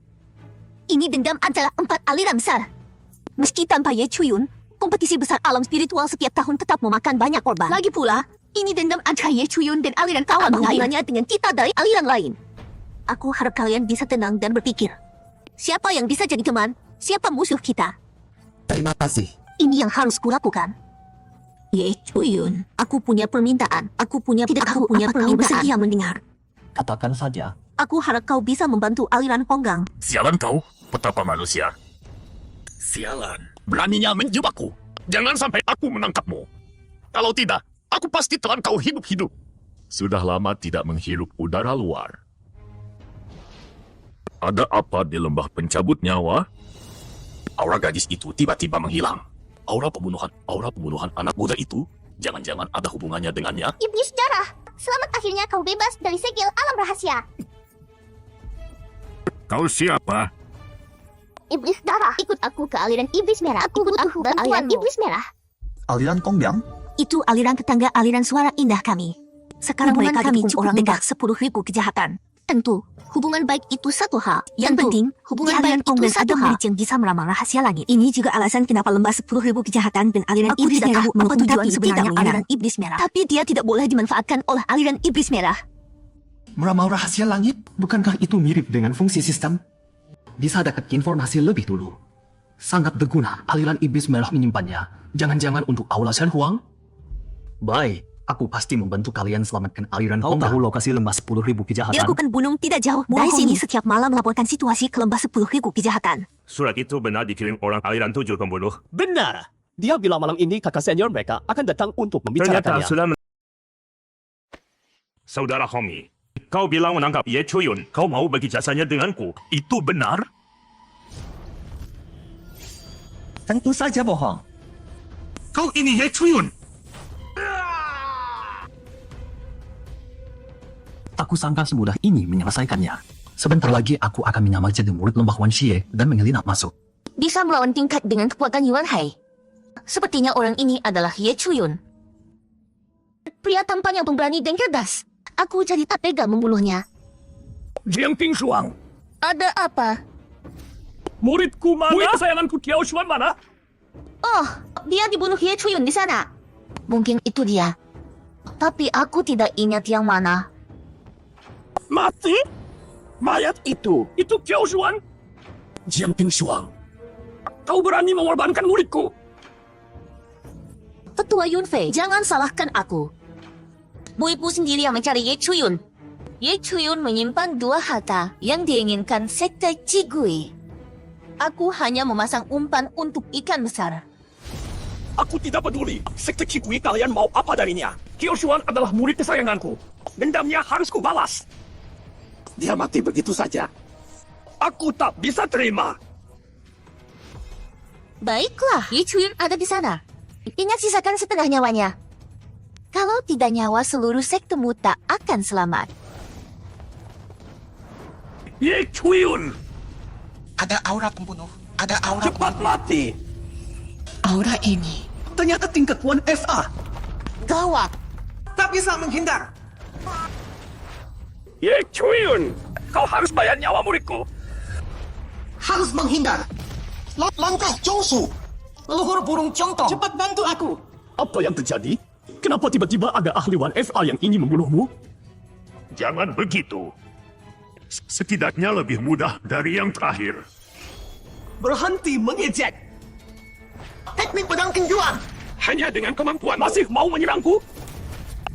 Ini dendam antara 4 aliran besar. Meski tanpa Ye Chuyun, Kompetisi besar alam spiritual setiap tahun tetap memakan banyak korban. Lagi pula, ini dendam antara Ye Chuyun dan aliran kawan hubungannya dengan kita dari aliran lain. Aku harap kalian bisa tenang dan berpikir. Siapa yang bisa jadi teman? Siapa musuh kita? Terima kasih. Ini yang harus kulakukan. Ye Chuyun, aku punya permintaan. Aku punya permintaan. Bersedia mendengar. Katakan saja. Aku harap kau bisa membantu aliran Honggang. Sialan kau, petapa manusia. Sialan, beraninya menjebakku. Jangan sampai aku menangkapmu. Kalau tidak, aku pasti telan kau hidup-hidup. Sudah lama tidak menghirup udara luar. Ada apa di lembah pencabut nyawa? Aura gadis itu tiba-tiba menghilang. Aura pembunuhan anak muda itu, jangan-jangan ada hubungannya dengannya? Iblis darah. Selamat akhirnya kau bebas dari segel alam rahasia. Kau siapa? Iblis darah. Ikut aku ke aliran iblis merah. Aku butuh bantuan iblis merah. Aliran Kongbiang? Itu aliran tetangga aliran suara indah kami. Sekarang mereka kami cukup dekat 10.000 kejahatan. Tentu, hubungan baik itu satu hal. Yang penting, hubungan baik itu satu hal. Yang bisa meramal rahasia langit. Ini juga alasan kenapa lembah 10.000 kejahatan dan aliran iblis merah apa tujuan sebenarnya aliran iblis merah. Tapi dia tidak boleh dimanfaatkan oleh aliran iblis merah. Meramal rahasia langit, bukankah itu mirip dengan fungsi sistem? Bisa dapat informasi lebih dulu. Sangat berguna aliran iblis merah menyimpannya. Jangan-jangan untuk Aula Shen Huang? Baik, aku pasti membantu kalian selamatkan aliran Honggang. Tahu lokasi lembah 10.000 kejahatan? Dilakukan gunung tidak jauh dari sini. Setiap malam melaporkan situasi ke lembah 10.000 kejahatan. Surat itu benar dikirim orang aliran 7 pembunuh. Benar. Dia bilang malam ini kakak senior mereka akan datang untuk membicarakannya. Saudara Homi, kau bilang menangkap Ye Chuyun. Kau mau bagi jasanya denganku. Itu benar? Tentu saja bohong. Kau ini Ye Chuyun. Aku sangka semudah ini menyelesaikannya. Sebentar lagi aku akan menyamar jadi murid lembah Wan Xie dan menyelinap masuk. Bisa melawan tingkat dengan kekuatan Yuan Hai. Sepertinya orang ini adalah Ye Chuyun. Pria tampan yang pemberani dan cerdas. Aku jadi tak tega membunuhnya. Jiang Pingshuang. Ada apa? Muridku mana? Murid kesayanganku Kiao Xuan mana? Oh, dia dibunuh Ye Chuyun di sana. Mungkin itu dia. Tapi aku tidak ingat yang mana. Mati? Mayat itu Kiao Xuan? Jiang Pingshuang. Kau berani mengorbankan muridku. Tetua Yunfei, jangan salahkan aku. Muridmu sendiri yang mencari Ye Chuyun. Ye Chuyun menyimpan 2 harta yang diinginkan sekte Cigui. Aku hanya memasang umpan untuk ikan besar. Aku tidak peduli. Sekte Cigui kalian mau apa darinya. Kiao Xuan adalah murid kesayanganku. Dendamnya harus kubalas. Dia mati begitu saja. Aku tak bisa terima. Baiklah, Ye Chuyun ada di sana. Ingat sisakan setengah nyawanya. Kalau tidak nyawa seluruh sektemu tak akan selamat. Ye Chuyun. Ada aura pembunuh. Ada aura Cepat mati. Aura ini ternyata tingkat Wan FA. Gawat. Tak bisa menghindar. Ye Chuyun. Kau harus bayar nyawa muridku. Harus menghindar. Langkah Jongsu. Leluhur burung Ciongtong. Cepat bantu aku. Apa yang terjadi? Kenapa tiba-tiba ada ahli Wan FA yang ingin membunuhmu? Jangan begitu. Setidaknya lebih mudah dari yang terakhir. Berhenti mengejek. Teknik pedang tinjuan. Hanya dengan kemampuan masih mau menyerangku?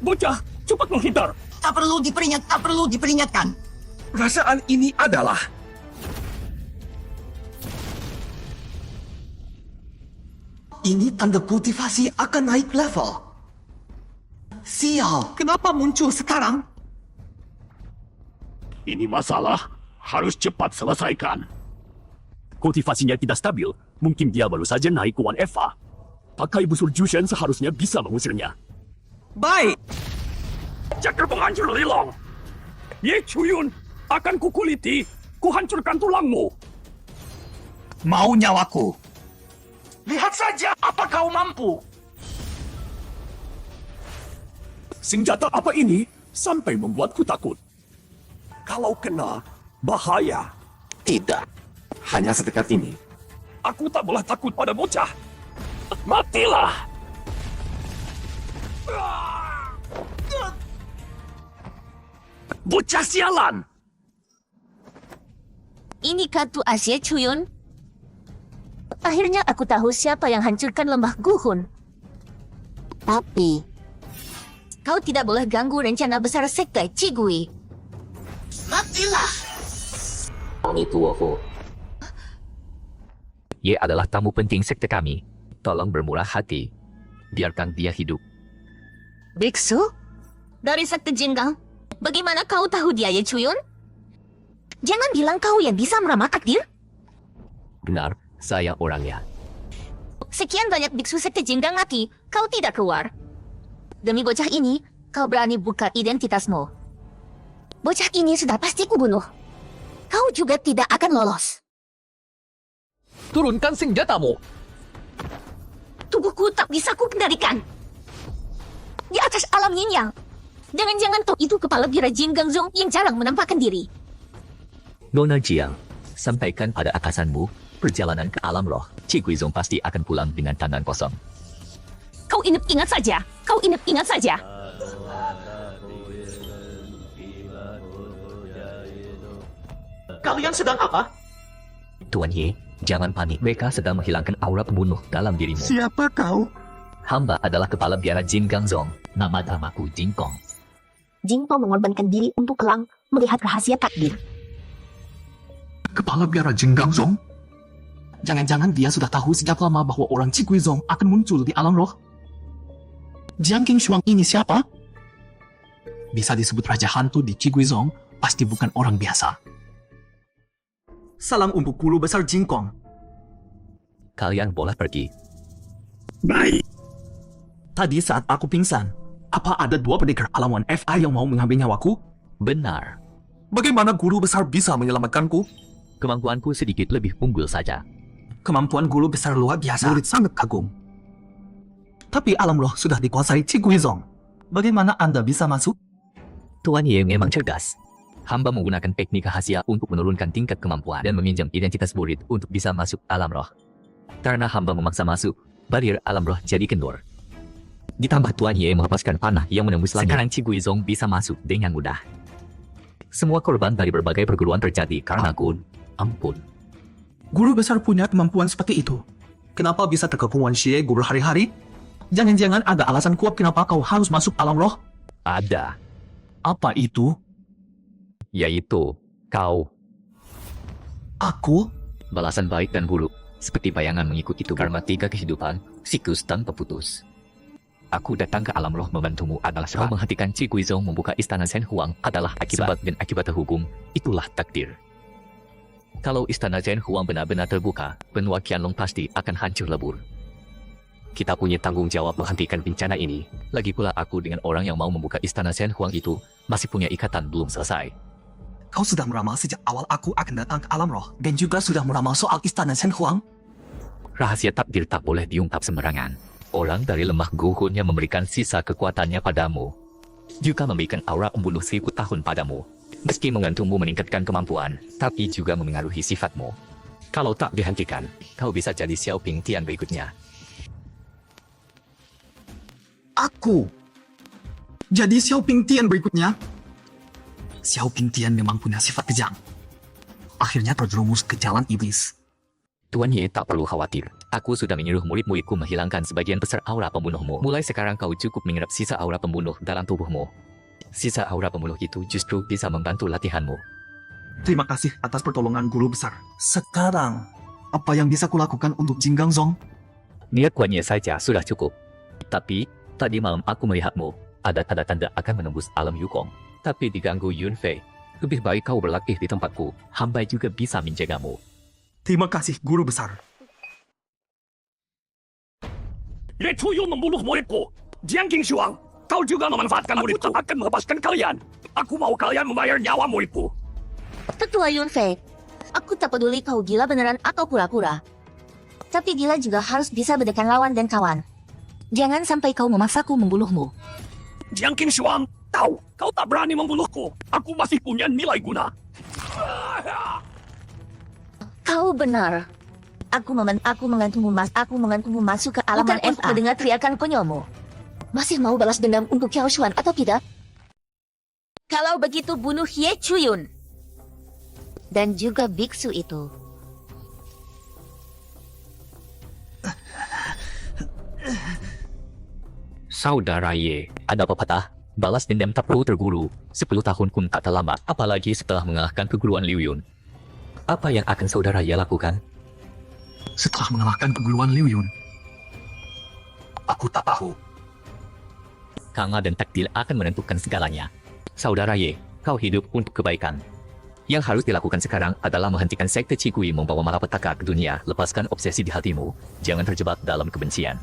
Bocah, cepat menghindar. Tak perlu diperingatkan. Perasaan ini adalah Ini tanda kultivasi akan naik level. Sial, kenapa muncul sekarang? Ini masalah harus cepat selesaikan. Kultivasinya tidak stabil. Mungkin dia baru saja naik ke Wan FA. Pakai busur Jushen seharusnya bisa mengusirnya. Baik. Cakar penghancur lilong. Ye Chuyun, akan kukuliti. Kuhancurkan tulangmu. Mau nyawaku? Lihat saja apa kau mampu. Senjata apa ini sampai membuatku takut? Kalau kena, bahaya. Tidak. Hanya sedekat ini. Aku tak boleh takut pada bocah. Matilah! Bocah sialan! Ini kartu Asia, Chuyun. Akhirnya aku tahu siapa yang hancurkan lembah Guhun. Tapi, kau tidak boleh ganggu rencana besar sekte Cigui. Matilah! Itu Wofo. Ye adalah tamu penting sekte kami. Tolong bermurah hati. Biarkan dia hidup. Biksu? Dari sekte Jinggang? Bagaimana kau tahu dia, ya Chuyun? Jangan bilang kau yang bisa meramal takdir. Benar, saya orangnya. Sekian banyak biksu sekte Jinggang mati, kau tidak keluar. Demi bocah ini, kau berani buka identitasmu. Bocah ini sudah pasti kubunuh. Kau juga tidak akan lolos. Turunkan senjatamu. Tubuhku tak bisa kukendalikan. Di atas alam yin yang. Jangan-jangan kau itu kepala bira Jinggang Zong yang jarang menampakkan diri. Nona Jiang, sampaikan pada atasanmu, perjalanan ke alam roh, Cigui Zong pasti akan pulang dengan tangan kosong. Kau ingat saja. Kau ingat saja. Kalian sedang apa? Tuan Ye, jangan panik. Mereka sedang menghilangkan aura pembunuh dalam dirimu. Siapa kau? Hamba adalah kepala biara Jinggang Zong. Namaku Jingkong. Jingpo mengorbankan diri untuk kelang melihat rahasia takdir. Kepala biara Jinggang Zong? Jangan-jangan dia sudah tahu sejak lama bahwa orang Cigui Zong akan muncul di alam roh? Jiang King Shuang ini siapa? Bisa disebut raja hantu di Cigui Zong, pasti bukan orang biasa. Salam untuk guru besar Jingkong. Kalian boleh pergi. Baik. Tadi saat aku pingsan, apa ada dua pendekar alawan FI yang mau mengambil nyawaku? Benar. Bagaimana guru besar bisa menyelamatkanku? Kemampuanku sedikit lebih unggul saja. Kemampuan guru besar luar biasa. Murid sangat kagum. Tapi alam roh sudah dikuasai Cigui Zong. Bagaimana Anda bisa masuk? Tuan Ye memang cerdas. Hamba menggunakan teknik rahasia untuk menurunkan tingkat kemampuan dan meminjam identitas murid untuk bisa masuk alam roh. Karena hamba memaksa masuk, barier alam roh jadi kendor. Ditambah Tuan Ye melepaskan panah yang menembus langit. Sekarang Cigui Zong bisa masuk dengan mudah. Semua korban dari berbagai perguruan terjadi karena ampun. Guru besar punya kemampuan seperti itu. Kenapa bisa terkekung Wan Xie guru hari-hari? Jangan-jangan ada alasan kuat kenapa kau harus masuk alam roh? Ada, Apa itu? yaitu kau. Aku? Balasan baik dan buruk, seperti bayangan mengikuti itu karma tiga kehidupan, siklus tanpa putus. Aku datang ke alam roh membantumu adalah sebab menghentikan Cigui Zong membuka istana Shen Huang adalah akibat dan akibat terhukum, itulah takdir. Kalau istana Shen Huang benar-benar terbuka, benua Qianlong pasti akan hancur lebur. Kita punya tanggung jawab menghentikan bencana ini. Lagi pula aku dengan orang yang mau membuka istana Shen Huang itu masih punya ikatan belum selesai. Kau sudah meramal sejak awal aku akan datang ke alam roh dan juga sudah meramal soal istana Shen Huang. Rahasia takdir tak boleh diungkap sembarangan. Orang dari lemah Guhun yang memberikan sisa kekuatannya padamu juga memberikan aura pembunuh 1000 tahun padamu. Meski mengantungmu meningkatkan kemampuan, tapi juga memengaruhi sifatmu. Kalau tak dihentikan, kau bisa jadi Xiaoping Tian berikutnya. Aku jadi Xiaoping Tian berikutnya. Xiaoping Tian memang punya sifat kejam. Akhirnya terjerumus ke jalan iblis. Tuan Ye tak perlu khawatir. Aku sudah menyuruh murid-muridku menghilangkan sebagian besar aura pembunuhmu. Mulai sekarang kau cukup menyerap sisa aura pembunuh dalam tubuhmu. Sisa aura pembunuh itu justru bisa membantu latihanmu. Terima kasih atas pertolongan guru besar. Sekarang, apa yang bisa kulakukan untuk Jinggang Zong? Niat Tuan Ye saja sudah cukup. Tapi, tadi malam aku melihatmu. Ada tanda-tanda akan menembus alam Yukong. Tapi diganggu Yun Fei. Lebih baik kau berlatih di tempatku. Hamba juga bisa menjagamu. Terima kasih guru besar. Ye Chuyun membunuh muridku. Jiang King Shuang, kau juga memanfaatkan muridku. Aku tak akan melepaskan kalian. Aku mau kalian membayar nyawa muridku. Tetua Yun Fei, aku tak peduli kau gila beneran atau pura-pura. Tapi gila juga harus bisa bedakan lawan dan kawan. Jangan sampai kau memaksaku membunuhmu. Jiang King Shuang, tahu, kau tak berani membunuhku. Aku masih punya nilai guna. Kau benar. Aku menganggapmu masuk ke alam Bukan untuk mendengar teriakan konyolmu. Masih mau balas dendam untuk Xiao Xuan atau tidak? Kalau begitu bunuh Ye Chuyun. Dan juga biksu itu. Saudara Ye, ada pepatah, balas dendam tak perlu terguru, 10 tahun pun tak terlambat, apalagi setelah mengalahkan keguruan Liu Yun. Apa yang akan saudara Ye lakukan? Setelah mengalahkan keguruan Liu Yun, aku tak tahu. Karma dan takdir akan menentukan segalanya. Saudara Ye, kau hidup untuk kebaikan. Yang harus dilakukan sekarang adalah menghentikan sekte Qigui membawa malapetaka ke dunia. Lepaskan obsesi di hatimu. Jangan terjebak dalam kebencian.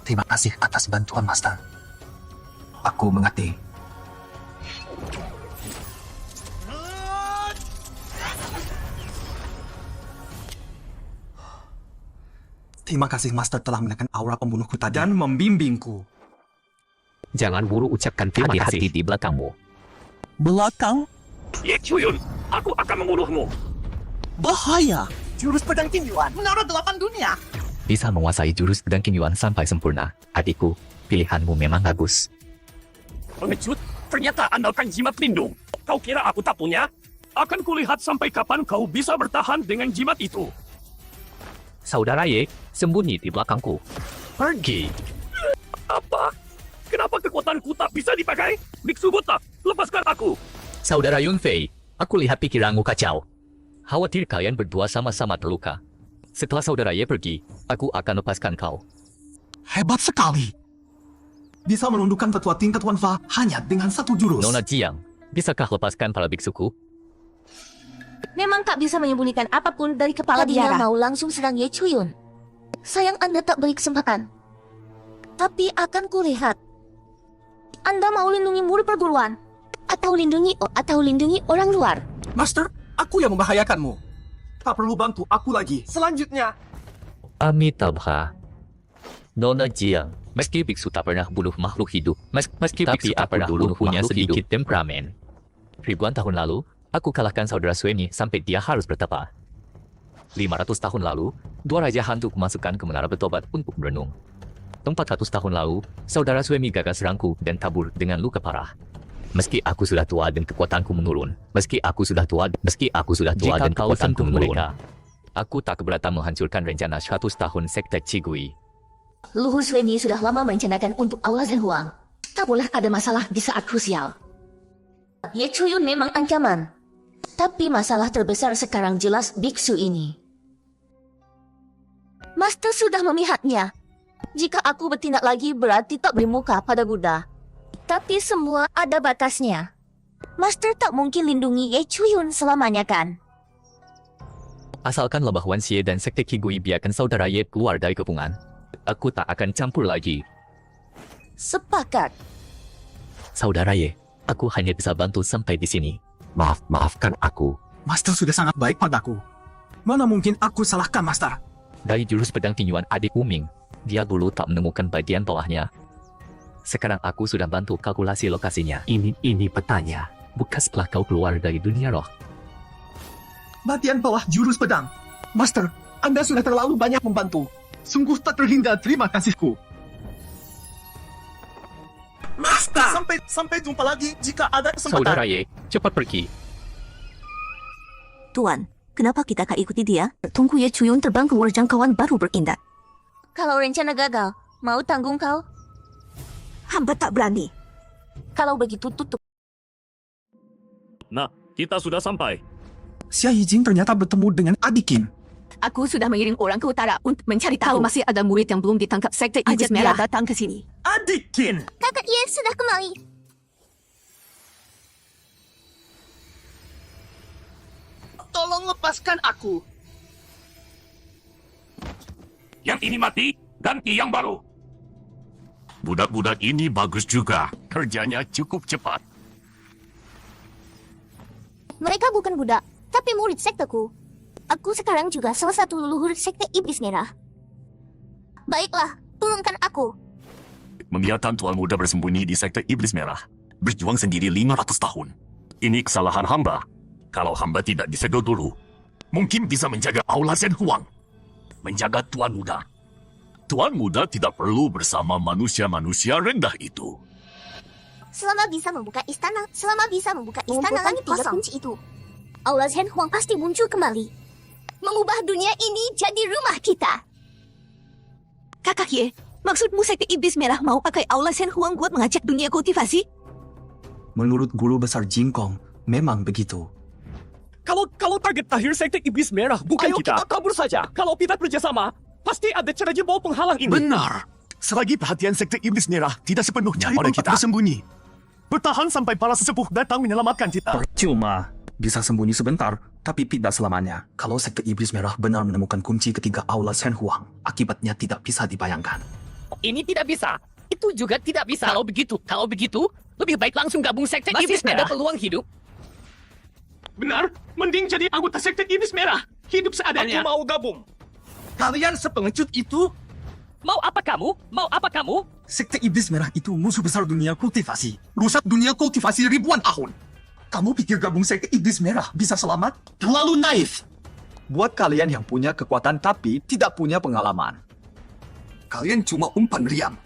Terima kasih atas bantuan, Master. Aku mengerti. Terima kasih Master telah menekan aura pembunuhku tadi dan membimbingku. Jangan buru ucapkan terima kasih di belakangmu. Belakang? Ye Chuyun, aku akan membunuhmu. Bahaya! Jurus pedang Qin Yuan, menara 8 dunia. Bisa menguasai jurus pedang Qin Yuan sampai sempurna. Adikku, pilihanmu memang bagus. Pengecut, ternyata andalkan jimat lindung. Kau kira aku tak punya? Akan kulihat sampai kapan kau bisa bertahan dengan jimat itu. Saudara Ye, sembunyi di belakangku. Pergi! Apa? Kenapa kekuatanku tak bisa dipakai? Biksu botak, lepaskan aku. Saudara Yunfei, aku lihat pikiranmu kacau. Khawatir kalian berdua sama-sama terluka. Setelah saudara Ye pergi, aku akan lepaskan kau. Hebat sekali. Bisa menundukkan tetua tingkat Wanfa hanya dengan satu jurus. Nona Jiang, bisakah lepaskan para biksuku? Memang tak bisa menyembunyikan apapun dari kepala biara. Mau langsung serang Ye Chuyun. Sayang Anda tak beri kesempatan. Tapi akan kulihat. Anda mau lindungi murid perguruan? Atau lindungi orang luar? Master, aku yang membahayakanmu. Tak perlu bantu aku lagi. Selanjutnya. Amitabha. Nona Jiang, meski biksu tak pernah bunuh makhluk hidup, meski tapi aku dulu punya sedikit temperamen. Ribuan tahun lalu, aku kalahkan saudara Suemi sampai dia harus bertapa. 500 tahun lalu, 2 raja hantu kumasukkan ke menara bertobat untuk merenung. 400 tahun lalu, saudara Suemi gagal serangku dan kabur dengan luka parah. Meski aku sudah tua dan kekuatanku menurun, meski aku sudah tua dan kekuatanku menurun, aku tak keberatan menghancurkan rencana 100 tahun sekte Qigui. Luhur Suemi sudah lama merencanakan untuk Aula Zhenhuang. Tak boleh ada masalah di saat krusial. Ye Chuyun memang ancaman. Tapi masalah terbesar sekarang jelas biksu ini. Master sudah memihaknya. Jika aku bertindak lagi berarti tak bermuka pada Buddha. Tapi semua ada batasnya. Master tak mungkin lindungi Ye Chuyun selamanya kan? Asalkan lebah Wan Xie dan sekte Qigui biarkan saudara Ye keluar dari kepungan, aku tak akan campur lagi. Sepakat. Saudara Ye, aku hanya bisa bantu sampai di sini. Maafkan aku. Master sudah sangat baik padaku. Mana mungkin aku salahkan Master? Dari jurus pedang Qin Yuan adik Wuming, dia dulu tak menemukan bagian bawahnya. Sekarang aku sudah bantu kalkulasi lokasinya. Ini petanya. Bukan setelah kau keluar dari dunia roh. Bagian bawah jurus pedang. Master, Anda sudah terlalu banyak membantu. Sungguh tak terhingga terima kasihku. Master! Sampai jumpa lagi jika ada kesempatan. Saudara Ye, cepat pergi. Tuan, kenapa kita tak ikuti dia? Tunggu Ye Chuyun terbang keluar jangkauan baru berindah. Kalau rencana gagal, mau tanggung kau? Hamba tak berani. Kalau begitu tutup. Nah, kita sudah sampai. Xia Yijing ternyata bertemu dengan adik Qin. Aku sudah mengirim orang ke utara untuk mencari tahu masih ada murid yang belum ditangkap sekte Iblis Merah datang ke sini. Adik Qin! Kakak Ye sudah kembali. Tolong lepaskan aku. Yang ini mati, ganti yang baru. Budak-budak ini bagus juga. Kerjanya cukup cepat. Mereka bukan budak, tapi murid sekteku. Aku sekarang juga salah satu leluhur sekte Iblis Merah. Baiklah, turunkan aku. Membiarkan tuan muda bersembunyi di sekte Iblis Merah. Berjuang sendiri 500 tahun. Ini kesalahan hamba. Kalau hamba tidak disegel dulu, mungkin bisa menjaga Aula Shen Huang. Menjaga Tuan Muda. Tuan Muda tidak perlu bersama manusia-manusia rendah itu. Selama bisa membuka istana langit kosong kunci itu, Aula Shen Huang pasti muncul kembali, mengubah dunia ini jadi rumah kita. Kakak Ye, maksudmu Sekte Iblis Merah mau pakai Aula Shen Huang buat mengajak dunia kultivasi? Menurut guru besar Jingkong, memang begitu. Kalau target akhir Sekte Iblis Merah bukan Ayo kita kabur saja. Kalau kita bekerjasama, pasti ada cara jebol penghalang ini. Benar. Selagi perhatian Sekte Iblis Merah tidak sepenuhnya pada kita, bersembunyi. bertahan sampai para sesepuh datang menyelamatkan kita. Percuma. Bisa sembunyi sebentar, tapi tidak selamanya. Kalau Sekte Iblis Merah benar menemukan kunci ketiga Aula Shen Huang, akibatnya tidak bisa dibayangkan. Ini tidak bisa. Itu juga tidak bisa. Kalau begitu, lebih baik langsung gabung Sekte Iblis Merah. Ada peluang hidup. Benar, mending jadi anggota Sekte Iblis Merah. Hidup seadanya. Aku mau gabung. Kalian sepengecut itu? Mau apa kamu? Sekte Iblis Merah itu musuh besar dunia kultivasi. Rusak dunia kultivasi ribuan tahun. Kamu pikir gabung Sekte Iblis Merah bisa selamat? Terlalu naif. Buat kalian yang punya kekuatan tapi tidak punya pengalaman. Kalian cuma umpan riang.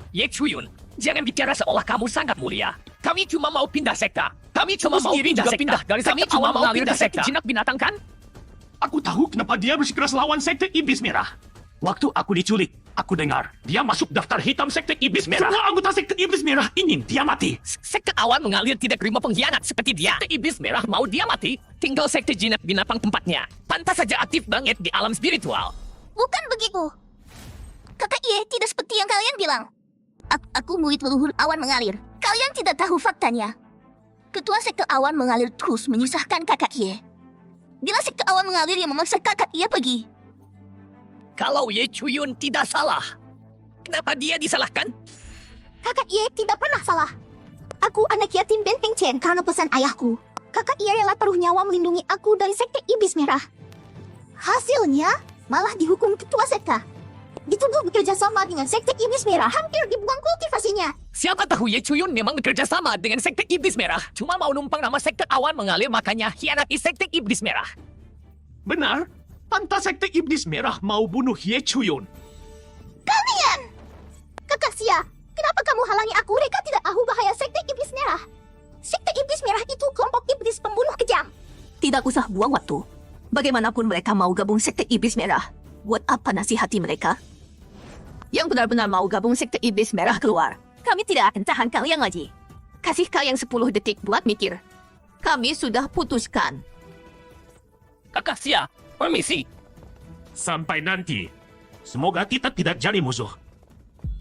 Ye Chuyun, jangan bicara seolah kamu sangat mulia. Kami cuma mau pindah sekta. Kami cuma mau pindah dari sekte. Kami cuma mau pindah sekte jinak binatang kan? Aku tahu kenapa dia bersikeras lawan Sekte Iblis Merah. Waktu aku diculik, aku dengar dia masuk daftar hitam Sekte Iblis Merah. Semua anggota Sekte Iblis Merah ingin dia mati. Sekte awan mengalir tidak terima pengkhianat seperti dia. Sekte Iblis Merah mau dia mati, tinggal sekte jinak binatang tempatnya. Pantas saja aktif banget di alam spiritual. Bukan begitu. Kakak Ye tidak seperti yang kalian bilang. Aku murid leluhur awan mengalir. Kalian tidak tahu faktanya. Ketua sekte awan mengalir terus menyusahkan kakak Ye. Bila sekte awan mengalir yang memaksa kakak Ye pergi. Kalau Ye Chuyun tidak salah, kenapa dia disalahkan? Kakak Ye tidak pernah salah. Aku anak yatim Benteng Chen karena pesan ayahku. Kakak Ye rela taruh nyawa melindungi aku dari Sekte Iblis Merah. Hasilnya malah dihukum ketua sekte. Dituduh bekerja sama dengan Sekte Iblis Merah, hampir dibuang kultivasinya. Siapa tahu Ye Chuyun memang bekerja sama dengan Sekte Iblis Merah. Cuma mau numpang nama sekte awan mengalir makanya hianati Sekte Iblis Merah. Benar, pantas Sekte Iblis Merah mau bunuh Ye Chuyun. Kalian! Kakak Sia, kenapa kamu halangi aku? Mereka tidak tahu bahaya Sekte Iblis Merah. Sekte Iblis Merah itu kelompok iblis pembunuh kejam. Tidak usah buang waktu. Bagaimanapun mereka mau gabung Sekte Iblis Merah, buat apa nasihati mereka? Yang benar-benar mau gabung Sekte Iblis Merah keluar. Kami tidak akan tahan kalian lagi. Kasih kalian 10 detik buat mikir. Kami sudah putuskan. Kakak Sia, permisi. Sampai nanti. Semoga kita tidak jadi musuh.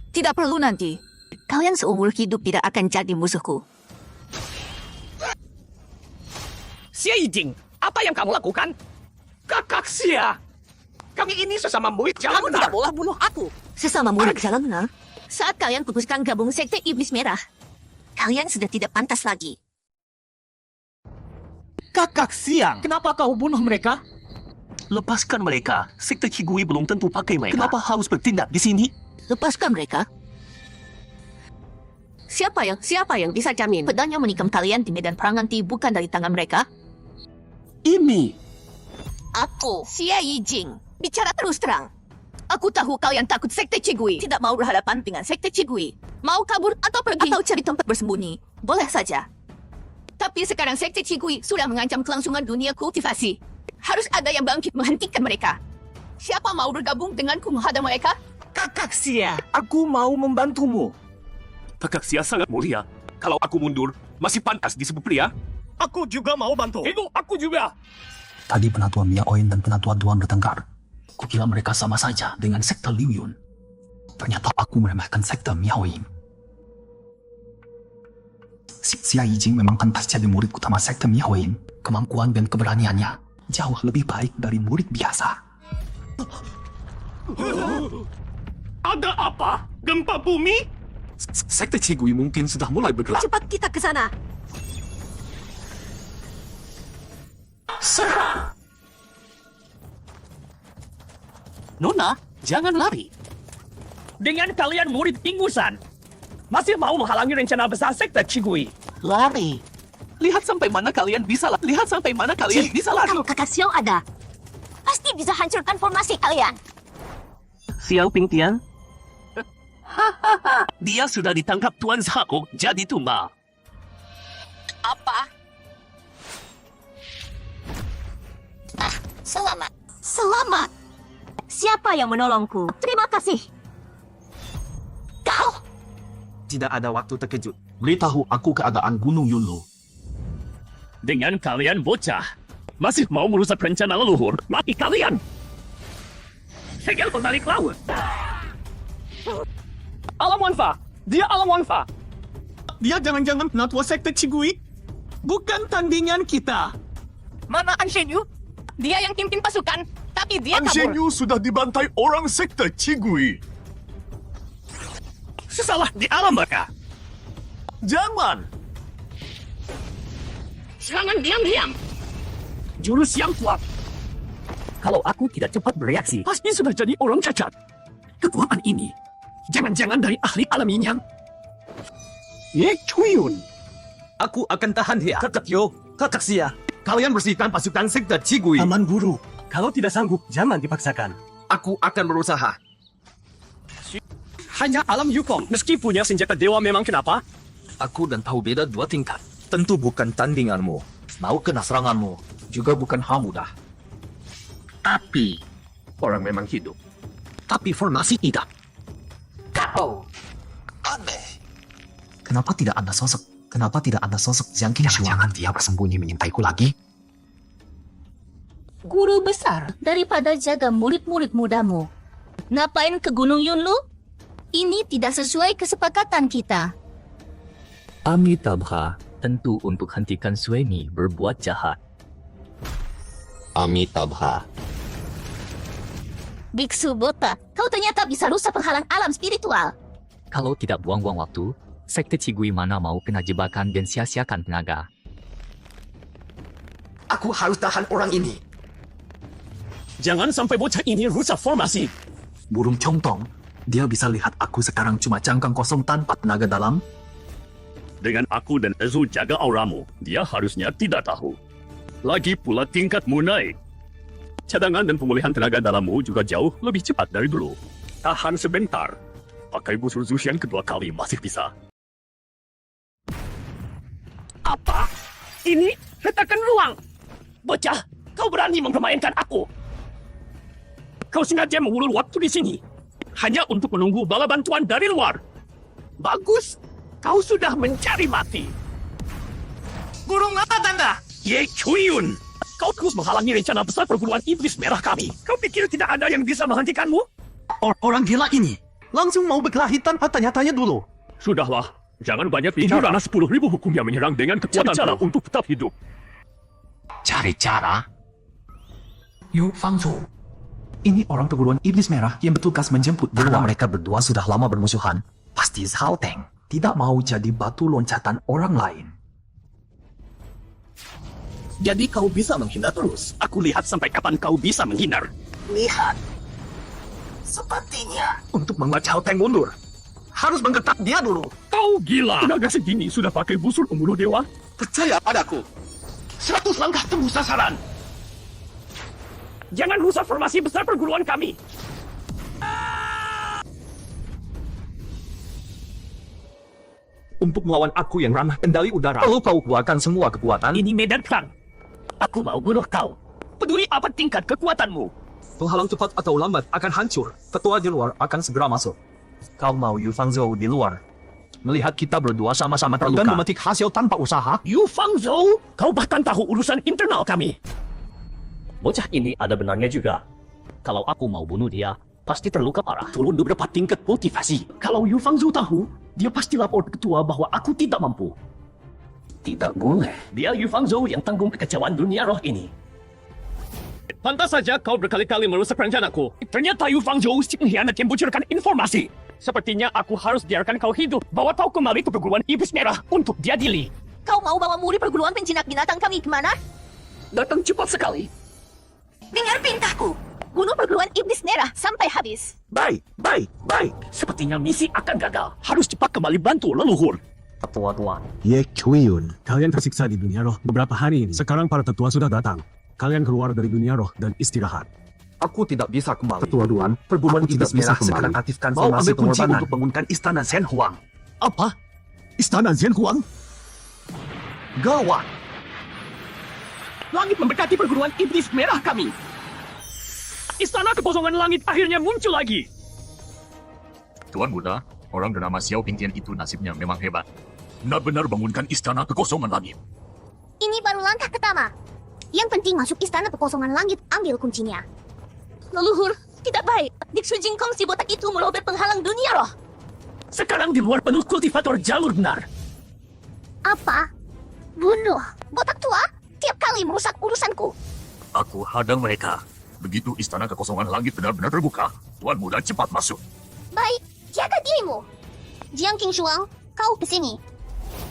Tidak perlu nanti. Kalian seumur hidup tidak akan jadi musuhku. Xia Yijing, apa yang kamu lakukan? Kakak Xia, kami ini sesama murid jalan Kamu benar. tidak boleh bunuh aku. Sesama murid jalan benar. Saat kalian putuskan gabung Sekte Iblis Merah, kalian sudah tidak pantas lagi. Kakak Siang, kenapa kau bunuh mereka? Lepaskan mereka. Sekte Qigui belum tentu pakai mereka. Kenapa harus bertindak di sini? Lepaskan mereka. Siapa yang bisa jamin pedangnya menikam kalian di medan perang nanti bukan dari tangan mereka? Ini. Aku, Xia Yijing, bicara terus terang. Aku tahu kalian takut Sekte Qigui, tidak mau berhadapan dengan Sekte Qigui. Mau kabur atau pergi, atau cari tempat bersembunyi. Boleh saja. Tapi sekarang Sekte Qigui sudah mengancam kelangsungan dunia kultivasi. Harus ada yang bangkit menghentikan mereka. Siapa mau bergabung denganku menghadang mereka? Kakak Xia, aku mau membantumu. Kakak Sia sangat mulia. Kalau aku mundur, masih pantas disebut pria. Aku juga mau bantu. Itu aku juga. Tadi penatua Miaoin dan penatua Duan bertengkar. Kukira mereka sama saja dengan sekte Liu Yun. Ternyata aku meremehkan sekte Miaoin. Xia Yijing memang pantas jadi murid utama sekte Miaoin. Kemampuan dan keberaniannya jauh lebih baik dari murid biasa. Ada apa? Gempa bumi? Sekte Qigui mungkin sudah mulai bergerak. Cepat kita ke sana. Serang! Nona, jangan lari. Dengan kalian murid ingusan, masih mau menghalangi rencana besar sekte Qigui. Lari. Lihat sampai mana kalian bisa lari. Lihat sampai mana kalian bisa lari. Kalau kakak Xiao ada, pasti bisa hancurkan formasi kalian. Xiao Pingtian? Dia sudah ditangkap Tuan Zhao jadi tumbal. Apa? Selamat. Selamat. Siapa yang menolongku? Terima kasih. Kau? Tidak ada waktu terkejut. Beritahu aku keadaan Gunung Yunlu. Dengan kalian bocah, masih mau merusak rencana leluhur, mati kalian! Segel kembali ke laut. Alam Wanfa! Dia Alam Wanfa! Dia jangan-jangan penatua sekte Cigui? Bukan tandingan kita! Mana An Shenyu? Dia yang pimpin pasukan, tapi dia kabur. sudah dibantai orang sekte Cigui. Sesalah di alam mereka. Jangan! Jangan diam-diam. Jurus yang kuat. Kalau aku tidak cepat bereaksi, pasti sudah jadi orang cacat. Kekuatan ini, jangan-jangan dari ahli alam yin yang. Ye Chuyun. Aku akan tahan dia. Kakak Yo, kakak Xia. Kalian bersihkan pasukan sekte Cigui. Aman guru, kalau tidak sanggup, jangan dipaksakan. Aku akan berusaha. Hanya Alam Yukong, meski punya senjata dewa memang kenapa? Aku dan tahu beda 2 tingkat. Tentu bukan tandinganmu. Mau kena seranganmu. Juga bukan hal mudah. Tapi, orang memang hidup. Tapi formasi tidak. Kau. Aneh. Kenapa tidak ada sosok? Kenapa tidak ada sosok Jiang Qingshuang? Jangan dia bersembunyi menyintaiku lagi. Guru besar, daripada jaga murid-murid mudamu. Ngapain ke Gunung Yunlu? Ini tidak sesuai kesepakatan kita. Amitabha tentu untuk hentikan Suemi berbuat jahat. Amitabha. Biksu Bota, kau ternyata bisa rusak penghalang alam spiritual. Kalau tidak buang-buang waktu, sekte Cigui mana mau kena jebakan dan sia-siakan tenaga. Aku harus tahan orang ini. Jangan sampai bocah ini rusak formasi. Burung Chongtong, dia bisa lihat aku sekarang cuma cangkang kosong tanpa tenaga dalam. Dengan aku dan Ezu jaga auramu, dia harusnya tidak tahu. Lagi pula tingkatmu naik. Cadangan dan pemulihan tenaga dalammu juga jauh lebih cepat dari dulu. Tahan sebentar. Pakai busur Zuxian kedua kali masih bisa. Apa? Ini letakkan ruang. Bocah, kau berani mempermainkan aku. Kau sengaja mengulur waktu di sini. Hanya untuk menunggu bala bantuan dari luar. Bagus, kau sudah mencari mati. Burung apa tanda? Ye Chuyun! Kau terus menghalangi rencana besar perguruan iblis merah kami. Kau pikir tidak ada yang bisa menghentikanmu? Orang gila ini. Langsung mau berkelahi tanpa tanya-tanya dulu. Sudahlah, jangan banyak bicara. Ini 10.000 hukum yang menyerang dengan kekuatan cara untuk tetap hidup. Cari cara? Yu Fangzhou. Ini orang perguruan iblis merah yang bertugas menjemput karena mereka berdua sudah lama bermusuhan. Pasti Zhao Teng tidak mau jadi batu loncatan orang lain. Jadi kau bisa menghindar terus. Aku lihat sampai kapan kau bisa menghindar. Lihat. Sepertinya Untuk membuat Zhao Teng mundur, harus menggetak dia dulu. Kau gila! Tenaga segini sudah pakai busur pembunuh dewa? Percaya padaku. 100 langkah tembus sasaran. Jangan rusak formasi besar perguruan kami. Untuk melawan aku yang ramah kendali udara, perlu kau keluarkan semua kekuatan. Ini medan perang. Aku mau bunuh kau. Peduli apa tingkat kekuatanmu. Penghalang cepat atau lambat akan hancur. Ketua di luar akan segera masuk. Kau mau Yu Fangzhou di luar. Melihat kita berdua sama-sama terluka. Dan memetik hasil tanpa usaha. Yu Fangzhou, kau bahkan tahu urusan internal kami. Bocah ini ada benarnya juga. Kalau aku mau bunuh dia, pasti terluka parah. Turun beberapa tingkat motivasi. Kalau Yu Fangzhou tahu, dia pasti lapor ke ketua bahwa aku tidak mampu. Tidak boleh. Dia Yu Fangzhou yang tanggung kekecewaan dunia roh ini. Pantas saja kau berkali-kali merusak rencanaku. Ternyata Yu Fangzhou si pengkhianat yang bocorkan informasi. Sepertinya aku harus biarkan kau hidup. Bawa kau kembali ke perguruan iblis merah untuk diadili. Kau mau bawa murid perguruan penjinak binatang kami kemana? Datang cepat sekali. Dengar perintahku. Bunuh perguruan iblis merah sampai habis. Baik. Sepertinya misi akan gagal. Harus cepat kembali bantu leluhur. Tetua Tuan. Ye Chuyun, kalian tersiksa di dunia roh beberapa hari ini. Sekarang para tetua sudah datang. Kalian keluar dari dunia roh dan istirahat. Aku tidak bisa kembali. Tetua Duan, perguruan Aku tidak iblis merah bisa kembali. sekarang aktifkan Mau formasi ambil kunci pengorbanan. untuk bangunkan istana Shen Huang. Apa? Istana Zhen Huang? Gawat. Langit memberkati perguruan iblis merah kami. Istana kekosongan langit akhirnya muncul lagi. Tuan Muda, orang bernama Xiao Pingtian itu nasibnya memang hebat. Benar-benar bangunkan istana kekosongan langit. Ini baru langkah pertama. Yang penting masuk istana kekosongan langit, ambil kuncinya. Leluhur, tidak baik. Biksu Jingkong si botak itu merobek penghalang dunia roh. Sekarang di luar penuh kultivator jalur benar. Apa? Bunuh. Botak tua? Tiap kali merusak urusanku. Aku hadang mereka. Begitu istana kekosongan langit benar-benar terbuka, Tuan Muda cepat masuk. Baik, jaga dirimu. Jiang King Shuang, kau kesini.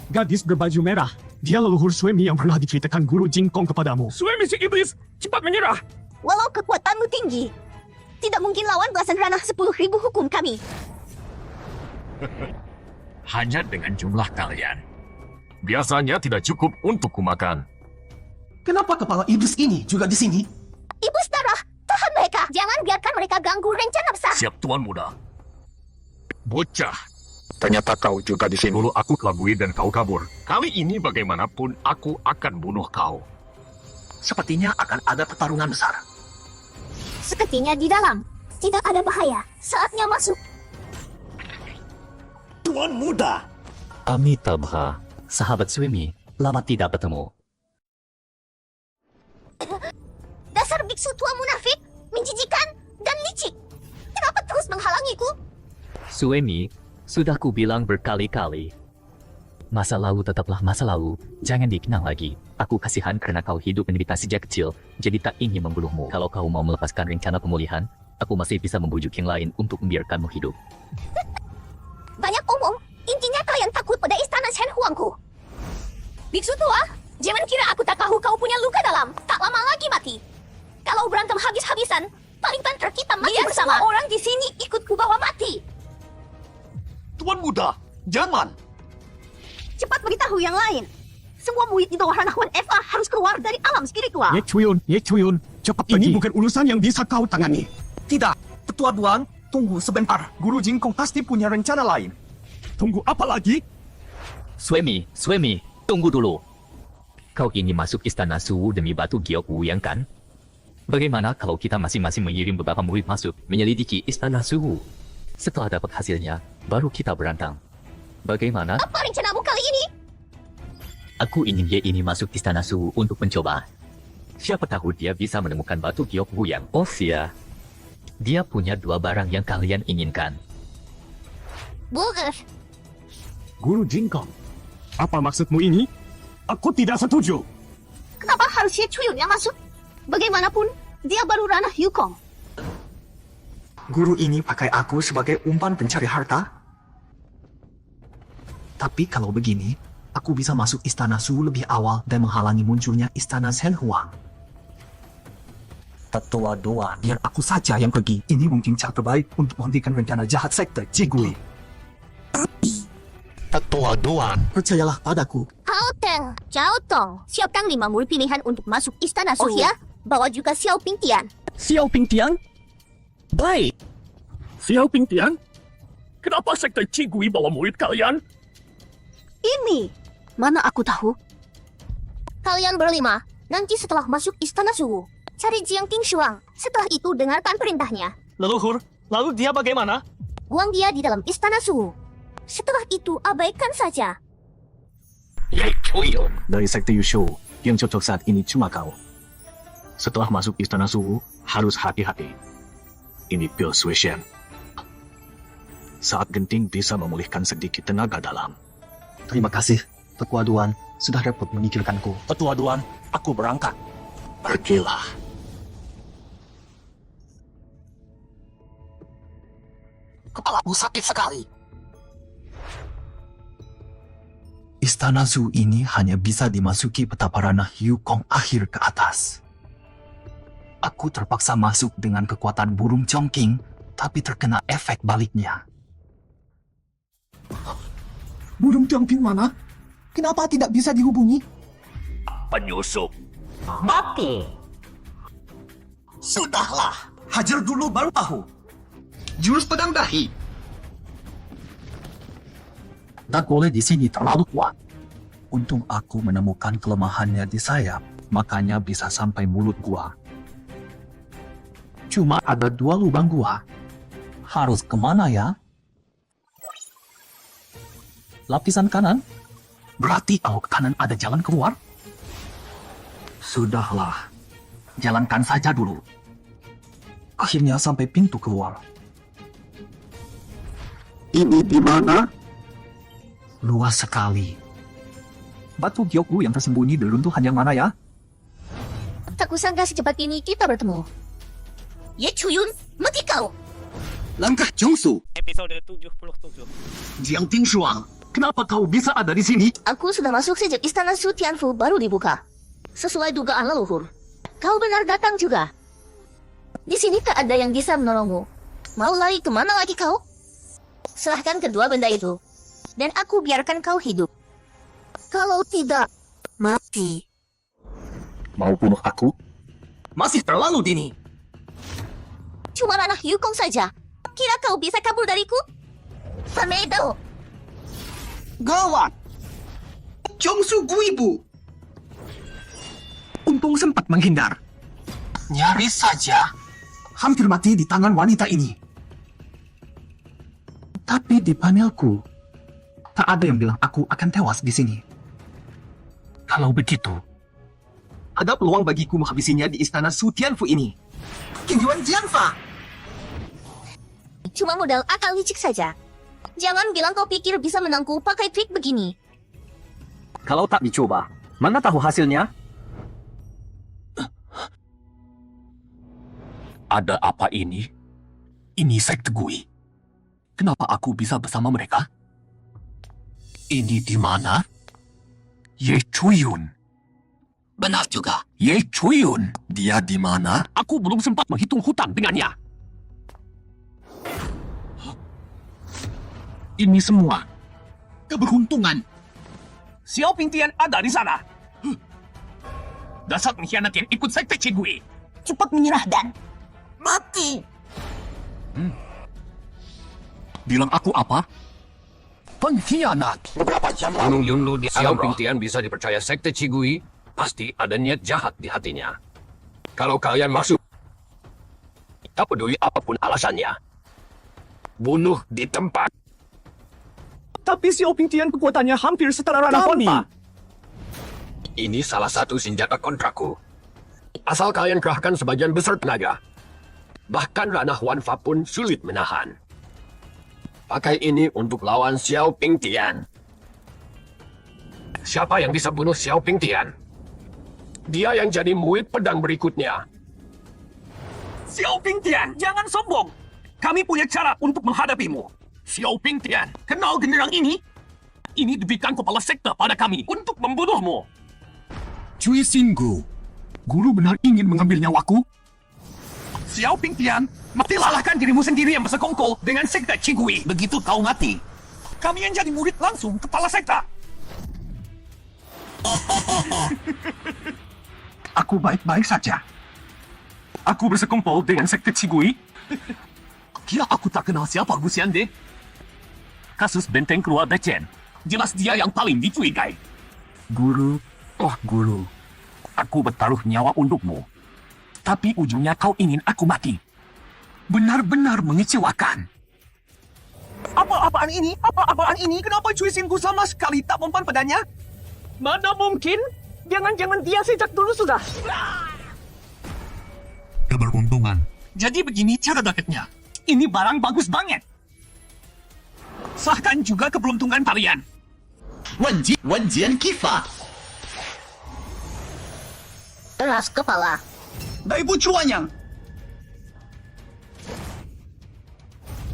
Gadis berbaju merah. Dia leluhur Suemi yang pernah diceritakan guru Jingkong kepadamu. Suami si iblis, cepat menyerah. Walau kekuatanmu tinggi, tidak mungkin lawan belasan ranah 10.000 hukum kami. Hanya dengan jumlah kalian. Biasanya tidak cukup untuk kumakan. Kenapa kepala iblis ini juga di sini? Ibu Setara, tahan mereka. Jangan biarkan mereka ganggu rencana besar. Siap Tuan Muda. Bocah, Ternyata kau juga di sini. dulu aku kelabui dan kau kabur. Kali ini bagaimanapun aku akan bunuh kau. Sepertinya akan ada pertarungan besar. Sepertinya di dalam. Tidak ada bahaya. Saatnya masuk. Tuan Muda. Amitabha, sahabat Suemi, lama tidak bertemu. Dasar biksu tua munafik, menjijikan, dan licik. Kenapa terus menghalangiku? Suemi, sudah ku bilang berkali-kali. Masa lalu tetaplah masa lalu, jangan dikenang lagi. Aku kasihan karena kau hidup menderita sejak kecil, jadi tak ingin membunuhmu. Kalau kau mau melepaskan rencana pemulihan, aku masih bisa membujuk yang lain untuk membiarkanmu hidup. Banyak omong. Intinya kalian takut pada istana Shen Huangku. Biksu tua, jangan kira aku tak tahu kau punya luka dalam. Tak lama lagi mati. Kalau berantem habis-habisan, paling banter kita mati bersama. Semua orang di sini ikut ku bawa mati. Tuan Muda, jangan. Cepat beritahu yang lain. Semua murid di bawah ranah Wan Eva harus keluar dari alam spiritual. Ye Chuyun, cepat pergi. Ini bukan urusan yang bisa kau tangani. Tidak, Tetua Duan, tunggu sebentar. Guru Jingkong pasti punya rencana lain. Tunggu apa lagi? Suemi, tunggu dulu. Kau ingin masuk istana Suwu demi batu giok Wuyang kan? Bagaimana kalau kita masing-masing mengirim beberapa murid masuk menyelidiki istana Suwu? Setelah dapat hasilnya, baru kita berantang. Bagaimana? Apa rencanamu kali ini? Aku ingin dia ini masuk istana Suwu untuk mencoba. Siapa tahu dia bisa menemukan batu giok Wuyang. Oh sia. Dia punya dua barang yang kalian inginkan. Bogus. Guru Jingkong. Apa maksudmu ini? Aku tidak setuju. Kenapa harus Ye Chuyun yang masuk? Bagaimanapun, dia baru ranah Yukong. Guru ini pakai aku sebagai umpan pencari harta? Tapi kalau begini, aku bisa masuk istana Su lebih awal dan menghalangi munculnya istana Shen Huang. Tetua Duan, biar aku saja yang pergi. Ini mungkin cara terbaik untuk menghentikan rencana jahat sekte Jigui. Tetua Duan, percayalah padaku. Hao Teng, Cao Tong, siapkan 5 murid pilihan untuk masuk istana Su ya. Bawa juga Xiao Pingtian. Xiao Pingtian? Baik. Xiao Pingtian? Kenapa sekte Cigui bawa murid kalian? Ini, mana aku tahu. Kalian berlima, nanti setelah masuk istana Su, cari Jiang King Shuang. Setelah itu dengarkan perintahnya. Leluhur, lalu dia bagaimana? Buang dia di dalam istana Su. Setelah itu abaikan saja. Dari sekte Yushu, yang cocok saat ini cuma kau. Setelah masuk istana Suhu, harus hati-hati. Ini Bill Suishen. Saat genting bisa memulihkan sedikit tenaga dalam. Terima kasih, Tetua Duan, sudah repot memikirkanku. Tetua Duan, aku berangkat. Pergilah. Kepalaku sakit sekali. Istana Su ini hanya bisa dimasuki petapa ranah Yukong akhir ke atas. Aku terpaksa masuk dengan kekuatan burung Chongqing, tapi terkena efek baliknya. Burung Tiongping mana? Kenapa tidak bisa dihubungi? Penyusup. Mati. Sudahlah. Hajar dulu baru tahu. Jurus pedang dahi. Dan oleh di sini terlalu kuat. Untung aku menemukan kelemahannya di sayap, makanya bisa sampai mulut gua. Cuma ada 2 lubang gua. Harus kemana ya? Lapisan kanan? Berarti kalau ke kanan ada jalan keluar? Sudahlah. Jalankan saja dulu. Akhirnya sampai pintu keluar. Ini di mana? Luas sekali. Batu Gyokgu yang tersembunyi di runtuhan yang mana ya? Tak kusangka secepat ini kita bertemu. Ye Chuyun, mati kau. Langkah Jongsu. Episode 77. Jiang Tingshuang. Kenapa kau bisa ada di sini? Aku sudah masuk sejak istana Su Tianfu baru dibuka. Sesuai dugaan leluhur. Kau benar datang juga. Di sini tak ada yang bisa menolongmu. Mau lari kemana lagi kau? Serahkan kedua benda itu. Dan aku biarkan kau hidup. Kalau tidak, mati. Mau bunuh aku? Masih terlalu dini. Cuma ranah Yukong saja. Kira kau bisa kabur dariku? Samedo. Gawat. Jongsu Guibu. Untung sempat menghindar. Nyaris saja. Hampir mati di tangan wanita ini. Tapi di panelku, tak ada yang bilang aku akan tewas di sini. Kalau begitu, ada peluang bagiku menghabisinya di istana Su Tianfu ini. Kinjuan Jianfa. Cuma modal akal licik saja. Jangan bilang kau pikir bisa menangku pakai trik begini. Kalau tak dicoba, mana tahu hasilnya? Ada apa ini? Ini sekte Gui. Kenapa aku bisa bersama mereka? Ini di mana? Ye Chuyun. Benar juga. Ye Chuyun. Dia di mana? Aku belum sempat menghitung hutang dengannya. Ini semua keberuntungan. Xiao Pingtian ada di sana. Dasar pengkhianat yang ikut sekte Cigui. Cepat menyerah dan Mati. Bilang aku apa? Pengkhianat. Beberapa jam Gunung Yunlu di Xiao Pingtian bisa dipercaya sekte Cigui, pasti ada niat jahat di hatinya. Kalau kalian masuk, tak peduli apapun alasannya. Bunuh di tempat. Tapi Xiao Pingtian kekuatannya hampir setara ranah Honpa. Ini salah satu senjata kontraku. Asal kalian kerahkan sebagian besar tenaga. Bahkan ranah Wanfa pun sulit menahan. Pakai ini untuk lawan Xiao Pingtian. Siapa yang bisa bunuh Xiao Pingtian? Dia yang jadi murid pedang berikutnya. Xiao Pingtian, jangan sombong. Kami punya cara untuk menghadapimu. Xiao Pingtian, kenal genderang ini? Ini diberikan kepala sekte pada kami untuk membunuhmu. Cui Xinggu, guru benar ingin mengambil nyawaku? Xiao Pingtian, salahkan dirimu sendiri yang bersekongkol dengan sekte Cigui. Begitu kau mati, Kami yang jadi murid langsung kepala sekte. Aku baik-baik saja. Aku bersekongkol dengan sekte Cigui. kira aku tak kenal siapa Gu Xiande? Kasus benteng keluarga Chen, jelas dia yang paling dicurigai. Guru, oh guru, aku bertaruh nyawa untukmu. Tapi ujungnya kau ingin aku mati. Benar-benar mengecewakan. Apa-apaan ini? Apa-apaan ini? Kenapa Cui Xinggu sama sekali tak mempan padanya? Mana mungkin? Jangan-jangan dia sejak dulu sudah. Keberuntungan. Jadi begini cara dapetnya. Ini barang bagus banget. Sahkan juga keberuntungan kalian. Wenjian Kifa. Keras kepala. Daibu Chuanyang.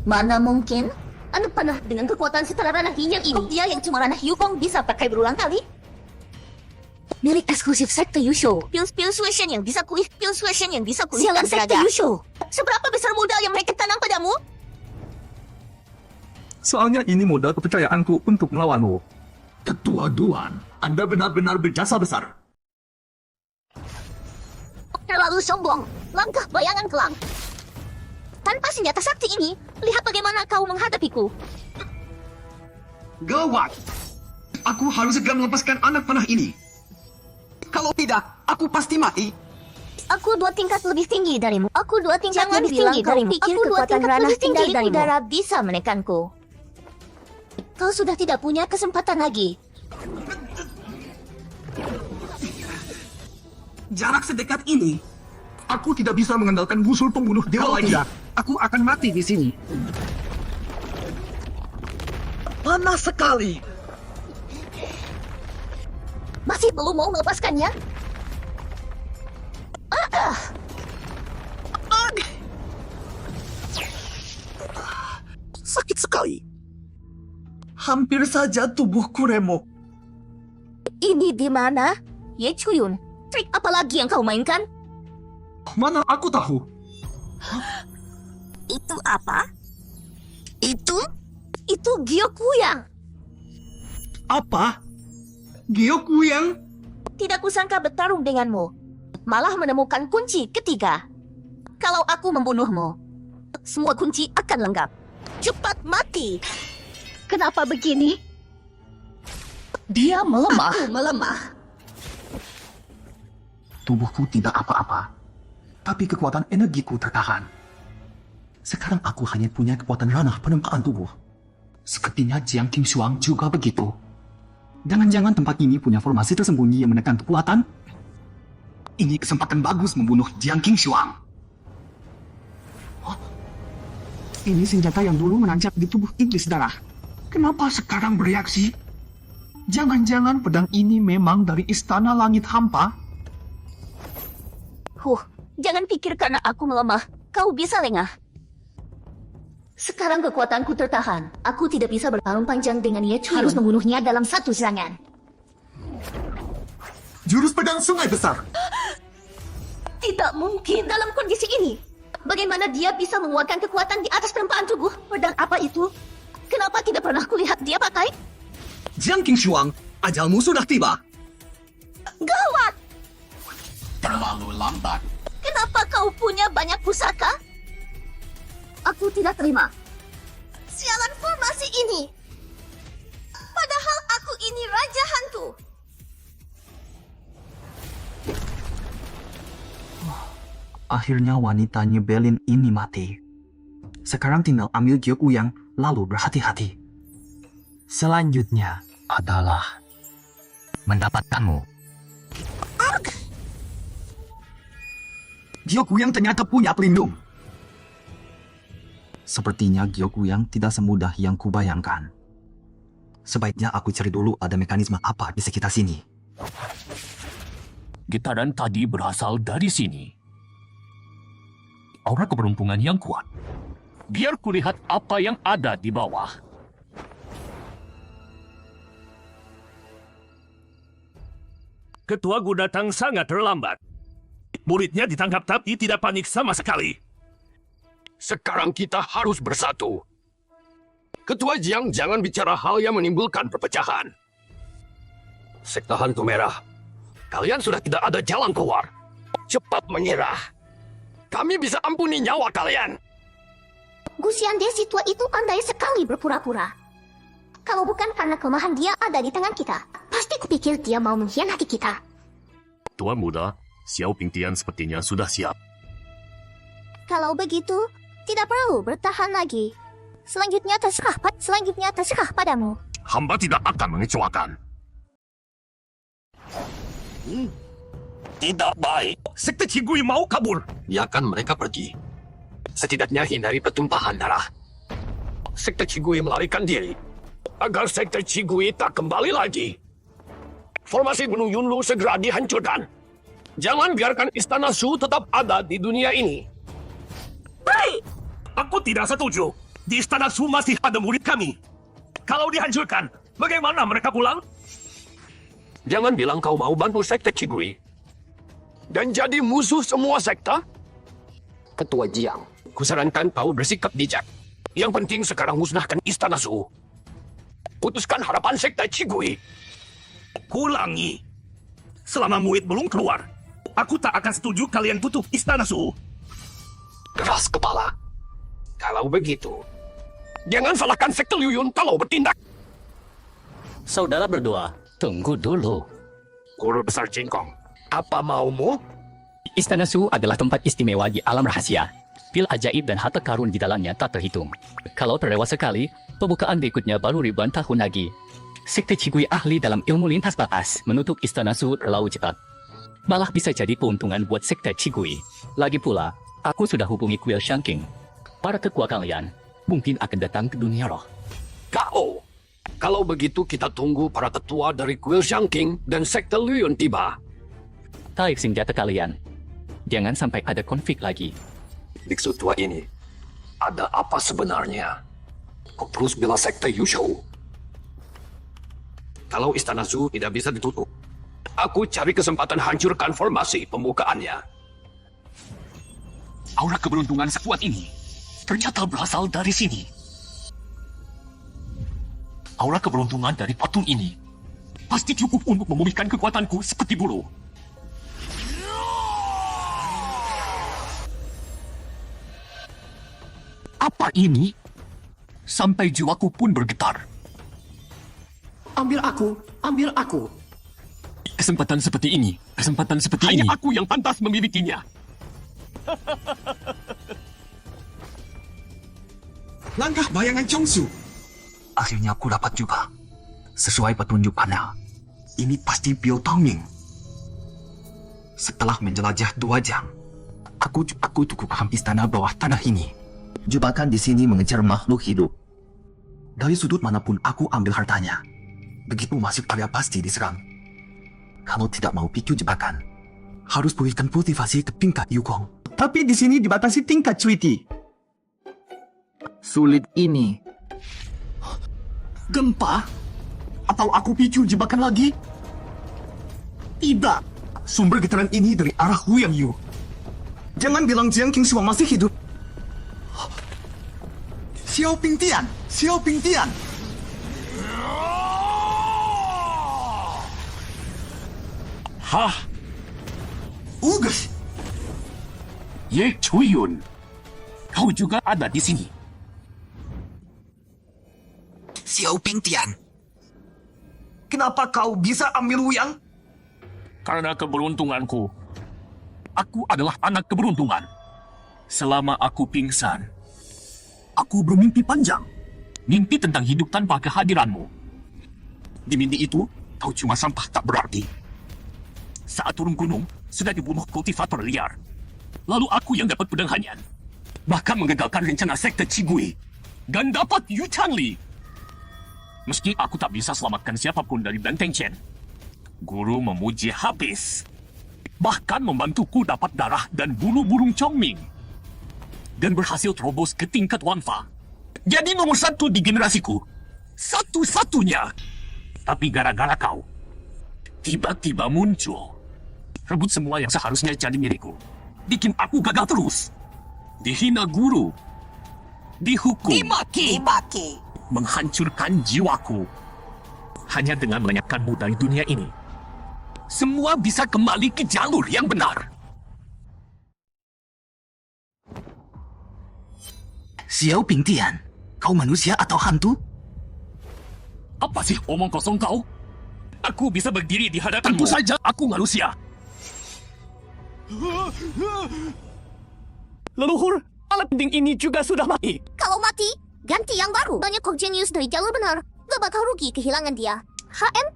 Mana mungkin? Anda panah dengan kekuatan setara ranah Yin yang ini. Dia yang cuma ranah Yukong bisa pakai berulang kali. Milik eksklusif sekte Yusho. Pil Suishen yang bisa pulih. Pil Suishen yang bisa pulihkan sekte Yusho. Seberapa besar modal yang mereka tanam padamu? Soalnya ini modal kepercayaanku untuk melawanmu. Ketua Duan, Anda benar-benar berjasa besar. Terlalu sombong. Langkah bayangan kelang. Tanpa senjata sakti ini, lihat bagaimana kau menghadapiku. Gawat! Aku harus segera melepaskan anak panah ini. Kalau tidak, aku pasti mati. Aku 2 tingkat lebih tinggi darimu. Aku 2 tingkat Jangan lebih tinggi bilang kau darimu. pikir Aku 2 kekuatan tingkat ranah lebih tinggi tinggal darimu. di Udara bisa menekanku. Kau sudah tidak punya kesempatan lagi. Jarak sedekat ini, aku tidak bisa mengandalkan musuh pembunuh dewa lagi. Tidak, aku akan mati di sini. Panas sekali. Masih belum mau melepaskannya? Sakit sekali. Hampir saja tubuhku remuk. Ini di mana? Ye Chuyun, trik apa lagi yang kau mainkan? Mana aku tahu. Itu apa? Itu Gyokuyang. Apa? Gyokuyang? Tidak kusangka bertarung denganmu. Malah menemukan kunci ketiga. Kalau aku membunuhmu, semua kunci akan lengkap. Cepat mati. Kenapa begini? Dia melemah. Aku melemah. Tubuhku tidak apa-apa, tapi kekuatan energiku tertahan. Sekarang aku hanya punya kekuatan ranah penempaan tubuh. Sepertinya Jiang Qingshuang juga begitu. Jangan-jangan tempat ini punya formasi tersembunyi yang menekan kekuatan? Ini kesempatan bagus membunuh Jiang Qingshuang. Ini senjata yang dulu menancap di tubuh iblis darah. Kenapa sekarang bereaksi? Jangan-jangan pedang ini memang dari istana langit hampa? Jangan pikir karena aku melemah, kau bisa lengah. Sekarang kekuatanku tertahan. Aku tidak bisa bertarung panjang dengan Ye Chuyun. Harus membunuhnya dalam satu serangan. Jurus pedang sungai besar. Tidak mungkin dalam kondisi ini. Bagaimana dia bisa menguatkan kekuatan di atas perempaan tubuh? Pedang apa itu? Kenapa tidak pernah kulihat dia pakai? Jiang Qingshuang, ajalmu sudah tiba. Gawat! Terlalu lambat. Kenapa kau punya banyak pusaka? Aku tidak terima. Sialan formasi ini. Padahal aku ini Raja Hantu. Akhirnya wanita nyebelin ini mati. Sekarang tinggal ambil Gyokuyang, lalu berhati-hati. Selanjutnya adalah mendapatkanmu. Gyokuyang ternyata punya pelindung. Sepertinya Gyokuyang tidak semudah yang kubayangkan. Sebaiknya aku cari dulu ada mekanisme apa di sekitar sini. Getaran tadi berasal dari sini. Aura keberuntungan yang kuat. Biar kulihat apa yang ada di bawah. Ketua Gu datang sangat terlambat. Muridnya ditangkap tapi tidak panik sama sekali. Sekarang kita harus bersatu. Ketua Jiang jangan bicara hal yang menimbulkan perpecahan. Sekte Hantu Merah, kalian sudah tidak ada jalan keluar. Cepat menyerah. Kami bisa ampuni nyawa kalian. Gusian Desi tua itu pandai sekali berpura-pura. Kalau bukan karena kelemahan dia ada di tangan kita, pasti kupikir dia mau mengkhianati kita. Tuan muda, Xiao Pingtian sepertinya sudah siap. Kalau begitu, tidak perlu bertahan lagi. Selanjutnya terserah padamu. Hamba tidak akan mengecewakan. Tidak baik. Sekte Qigui mau kabur. Biarkan mereka pergi. Setidaknya hindari pertumpahan darah. Sekte Qigui melarikan diri. Agar Sekte Qigui tak kembali lagi. Formasi Gunung Yunlu segera dihancurkan. Jangan biarkan Istana Shu tetap ada di dunia ini. Hei! Aku tidak setuju. Di Istana Shu masih ada murid kami. Kalau dihancurkan, bagaimana mereka pulang? Jangan bilang kau mau bantu Sekte Qigui. Dan jadi musuh semua sekte? Ketua Jiang, kusarankan kau bersikap bijak. Yang penting sekarang musnahkan Istana Su. Putuskan harapan Sekte Cigui. Kulangi. Selama Muid belum keluar, aku tak akan setuju kalian tutup Istana Su. Keras kepala. Kalau begitu, jangan salahkan Sekte Liu Yun kalau bertindak. Saudara berdua, tunggu dulu. Guru Besar Jingkong, apa maumu? Istana Su adalah tempat istimewa di alam rahasia. Pil ajaib dan harta karun di dalamnya tak terhitung. Kalau terlewat sekali, pembukaan berikutnya baru ribuan tahun lagi. Sekte Cigui ahli dalam ilmu lintas batas menutup Istana Su terlalu cepat. Malah bisa jadi keuntungan buat Sekte Cigui. Lagi pula, aku sudah hubungi Kuil Shanking. Para tetua kalian mungkin akan datang ke dunia roh. Kau. Kalau begitu kita tunggu para tetua dari Kuil Shanking dan Sekte Liu Yun tiba. Tarik senjata kalian. Jangan sampai ada konflik lagi. Biksu tua ini, ada apa sebenarnya? Kau terus bela Sekte Yushou. Kalau Istana Su tidak bisa ditutup, aku cari kesempatan hancurkan formasi pembukaannya. Aura keberuntungan sekuat ini ternyata berasal dari sini. Aura keberuntungan dari patung ini pasti cukup untuk memulihkan kekuatanku seperti dulu. Apa ini? Sampai jiwaku pun bergetar. Ambil aku. Kesempatan seperti ini, Hanya aku yang pantas memilikinya. Langkah bayangan Chongsu. Akhirnya aku dapat juga. Sesuai petunjukannya. Ini pasti Pio Tongming. Setelah menjelajah 2 jam, aku cukup paham istana bawah tanah ini. Jebakan di sini mengejar makhluk hidup. Dari sudut manapun aku ambil hartanya. Begitu masuk area pasti diserang. Kalau tidak mau picu jebakan, harus pulihkan kultivasi ke tingkat Yukong. Tapi di sini dibatasi tingkat cuiti. Sulit ini. Gempa? Atau aku picu jebakan lagi? Tidak. Sumber getaran ini dari arah Huyang Yu. Jangan bilang Jiang Qingshuo masih hidup. Xiao Pingtian! Hah? Ugus! Ye Chuyun, kau juga ada di sini. Xiao Pingtian. Kenapa kau bisa ambil Wuyang? Karena keberuntunganku. Aku adalah anak keberuntungan. Selama aku pingsan, aku bermimpi panjang. Mimpi tentang hidup tanpa kehadiranmu. Di mimpi itu, kau cuma sampah tak berarti. Saat turun gunung, sudah dibunuh kultivator liar. Lalu aku yang dapat pedang hanyan. Bahkan menggagalkan rencana Sekte Cigui. Dan dapat Yu Chanli. Meski aku tak bisa selamatkan siapapun dari Benteng Chen, guru memuji habis. Bahkan membantuku dapat darah dan bulu burung Chongming. Dan berhasil terobos ke tingkat Wanfa. Jadi nomor 1 di generasiku. Satu-satunya. Tapi gara-gara kau, tiba-tiba muncul. Rebut semua yang seharusnya jadi milikku. Bikin aku gagal terus. Dihina guru. Dihukum. Dimaki. Menghancurkan jiwaku. Hanya dengan melenyapkanmu dari dunia ini, semua bisa kembali ke jalur yang benar. Xiao Pingtian, kau manusia atau hantu? Apa sih omong kosong kau? Aku bisa berdiri di hadapanmu. Tentu saja aku manusia. Leluhur, alat penting ini juga sudah mati. Kalau mati, ganti yang baru. Banyak kok jenius dari jalur benar. Gak bakal rugi kehilangan dia. HM,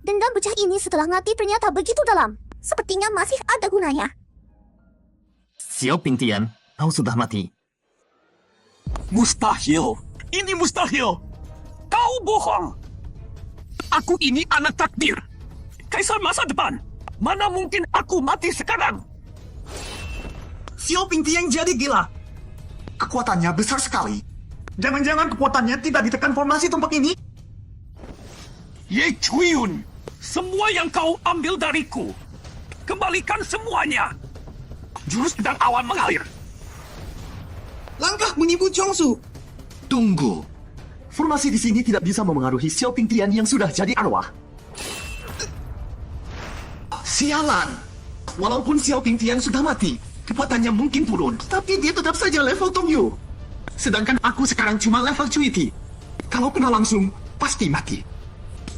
dendam pecah ini setelah mati ternyata begitu dalam. Sepertinya masih ada gunanya. Xiao Pingtian, kau sudah mati. Mustahil. Ini mustahil. Kau bohong. Aku ini anak takdir. Kaisar masa depan. Mana mungkin aku mati sekarang? Xiao Pingtian jadi gila. Kekuatannya besar sekali. Jangan-jangan kekuatannya tidak ditekan formasi tumpak ini? Ye Chuyun, semua yang kau ambil dariku, kembalikan semuanya. Jurus pedang awan mengalir. Langkah menipu Chongsu. Tunggu. Formasi di sini tidak bisa memengaruhi Xiao Pingtian yang sudah jadi arwah. Sialan. Walaupun Xiao Pingtian sudah mati, kekuatannya mungkin turun, tapi dia tetap saja level Tongyu. Sedangkan aku sekarang cuma level Cuiti. Kalau kena langsung, pasti mati.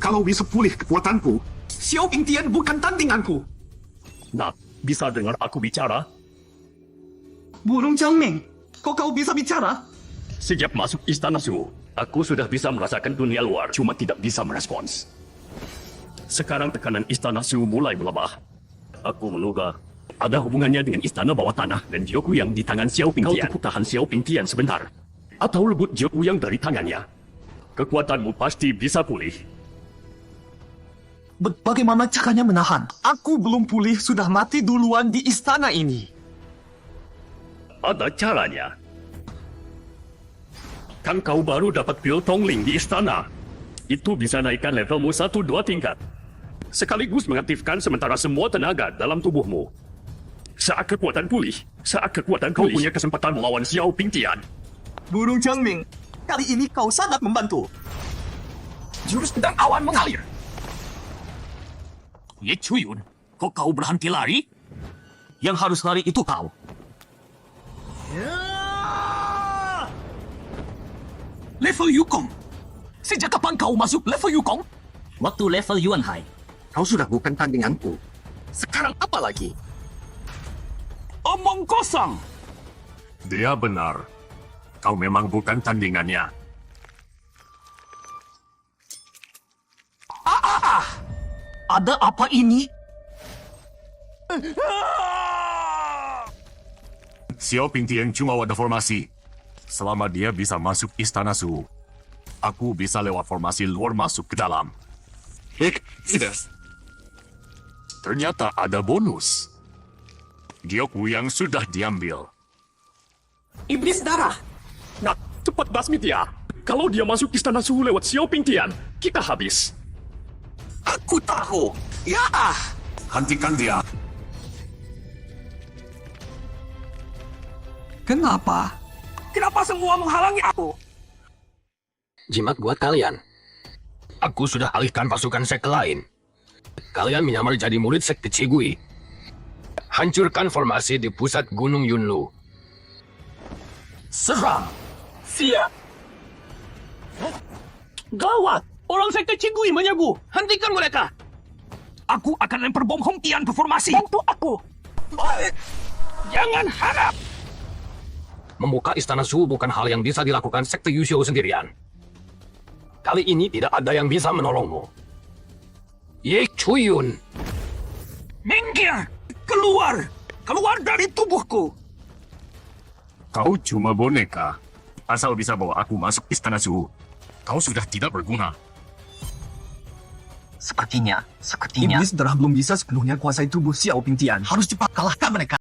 Kalau bisa pulih kekuatanku, Xiao Pingtian bukan tandinganku. Nak, bisa dengar aku bicara? Burung Changming, kok kau bisa bicara? Sejak masuk Istana Su, aku sudah bisa merasakan dunia luar, cuma tidak bisa merespons. Sekarang tekanan Istana Su mulai melemah. Aku menduga ada hubungannya dengan Istana Bawah Tanah dan Jioku yang di tangan Xiao Pingtian. Kau cukup tahan Xiao Pingtian sebentar. Atau rebut Jioku yang dari tangannya. Kekuatanmu pasti bisa pulih. Bagaimana caranya menahan? Aku belum pulih sudah mati duluan di istana ini. Ada caranya. Kan kau baru dapat pil Tongling di istana. Itu bisa naikkan levelmu 1-2 tingkat. Sekaligus mengaktifkan sementara semua tenaga dalam tubuhmu. Saat kekuatan pulih, saat kekuatan kau punya kesempatan melawan Xiao Pingtian. Burung Changming, kali ini kau sangat membantu. Jurus pedang awan mengalir. Ye Chuyun, kok kau berhenti lari? Yang harus lari itu kau. Level Yukong. Sejak kapan kau masuk level Yukong? Waktu level Yuan Hai, kau sudah bukan tandinganku. Sekarang apa lagi? Omong kosong. Dia benar. Kau memang bukan tandingannya. Ada apa ini? Xiao Pingtian cuma wadah formasi. Selama dia bisa masuk Istana Su, aku bisa lewat formasi luar masuk ke dalam. Ternyata ada bonus. Gyoku yang sudah diambil. Iblis darah. Nah, cepat basmi dia. Kalau dia masuk Istana Su lewat Xiao Pingtian, kita habis. Aku tahu. Ya. Hentikan dia. Kenapa? Kenapa semua menghalangi aku? Jimat buat kalian. Aku sudah alihkan pasukan sekte lain. Kalian menyamar jadi murid sekte Cigui. Hancurkan formasi di pusat Gunung Yunlu. Serang. Siap. Gawat! Orang sekte Cigui menyerbu. Hentikan mereka. Aku akan lempar bom Hongtian ke formasi. Bantu aku. Jangan harap. Membuka Istana Su bukan hal yang bisa dilakukan sekte Yusho sendirian. Kali ini tidak ada yang bisa menolongmu. Ye Chuyun. Minggir. Keluar. Keluar dari tubuhku. Kau cuma boneka. Asal bisa bawa aku masuk Istana Su, kau sudah tidak berguna. Sepertinya Iblis darah belum bisa sepenuhnya kuasai tubuh Xiao Pingtian. Harus cepat kalahkan mereka.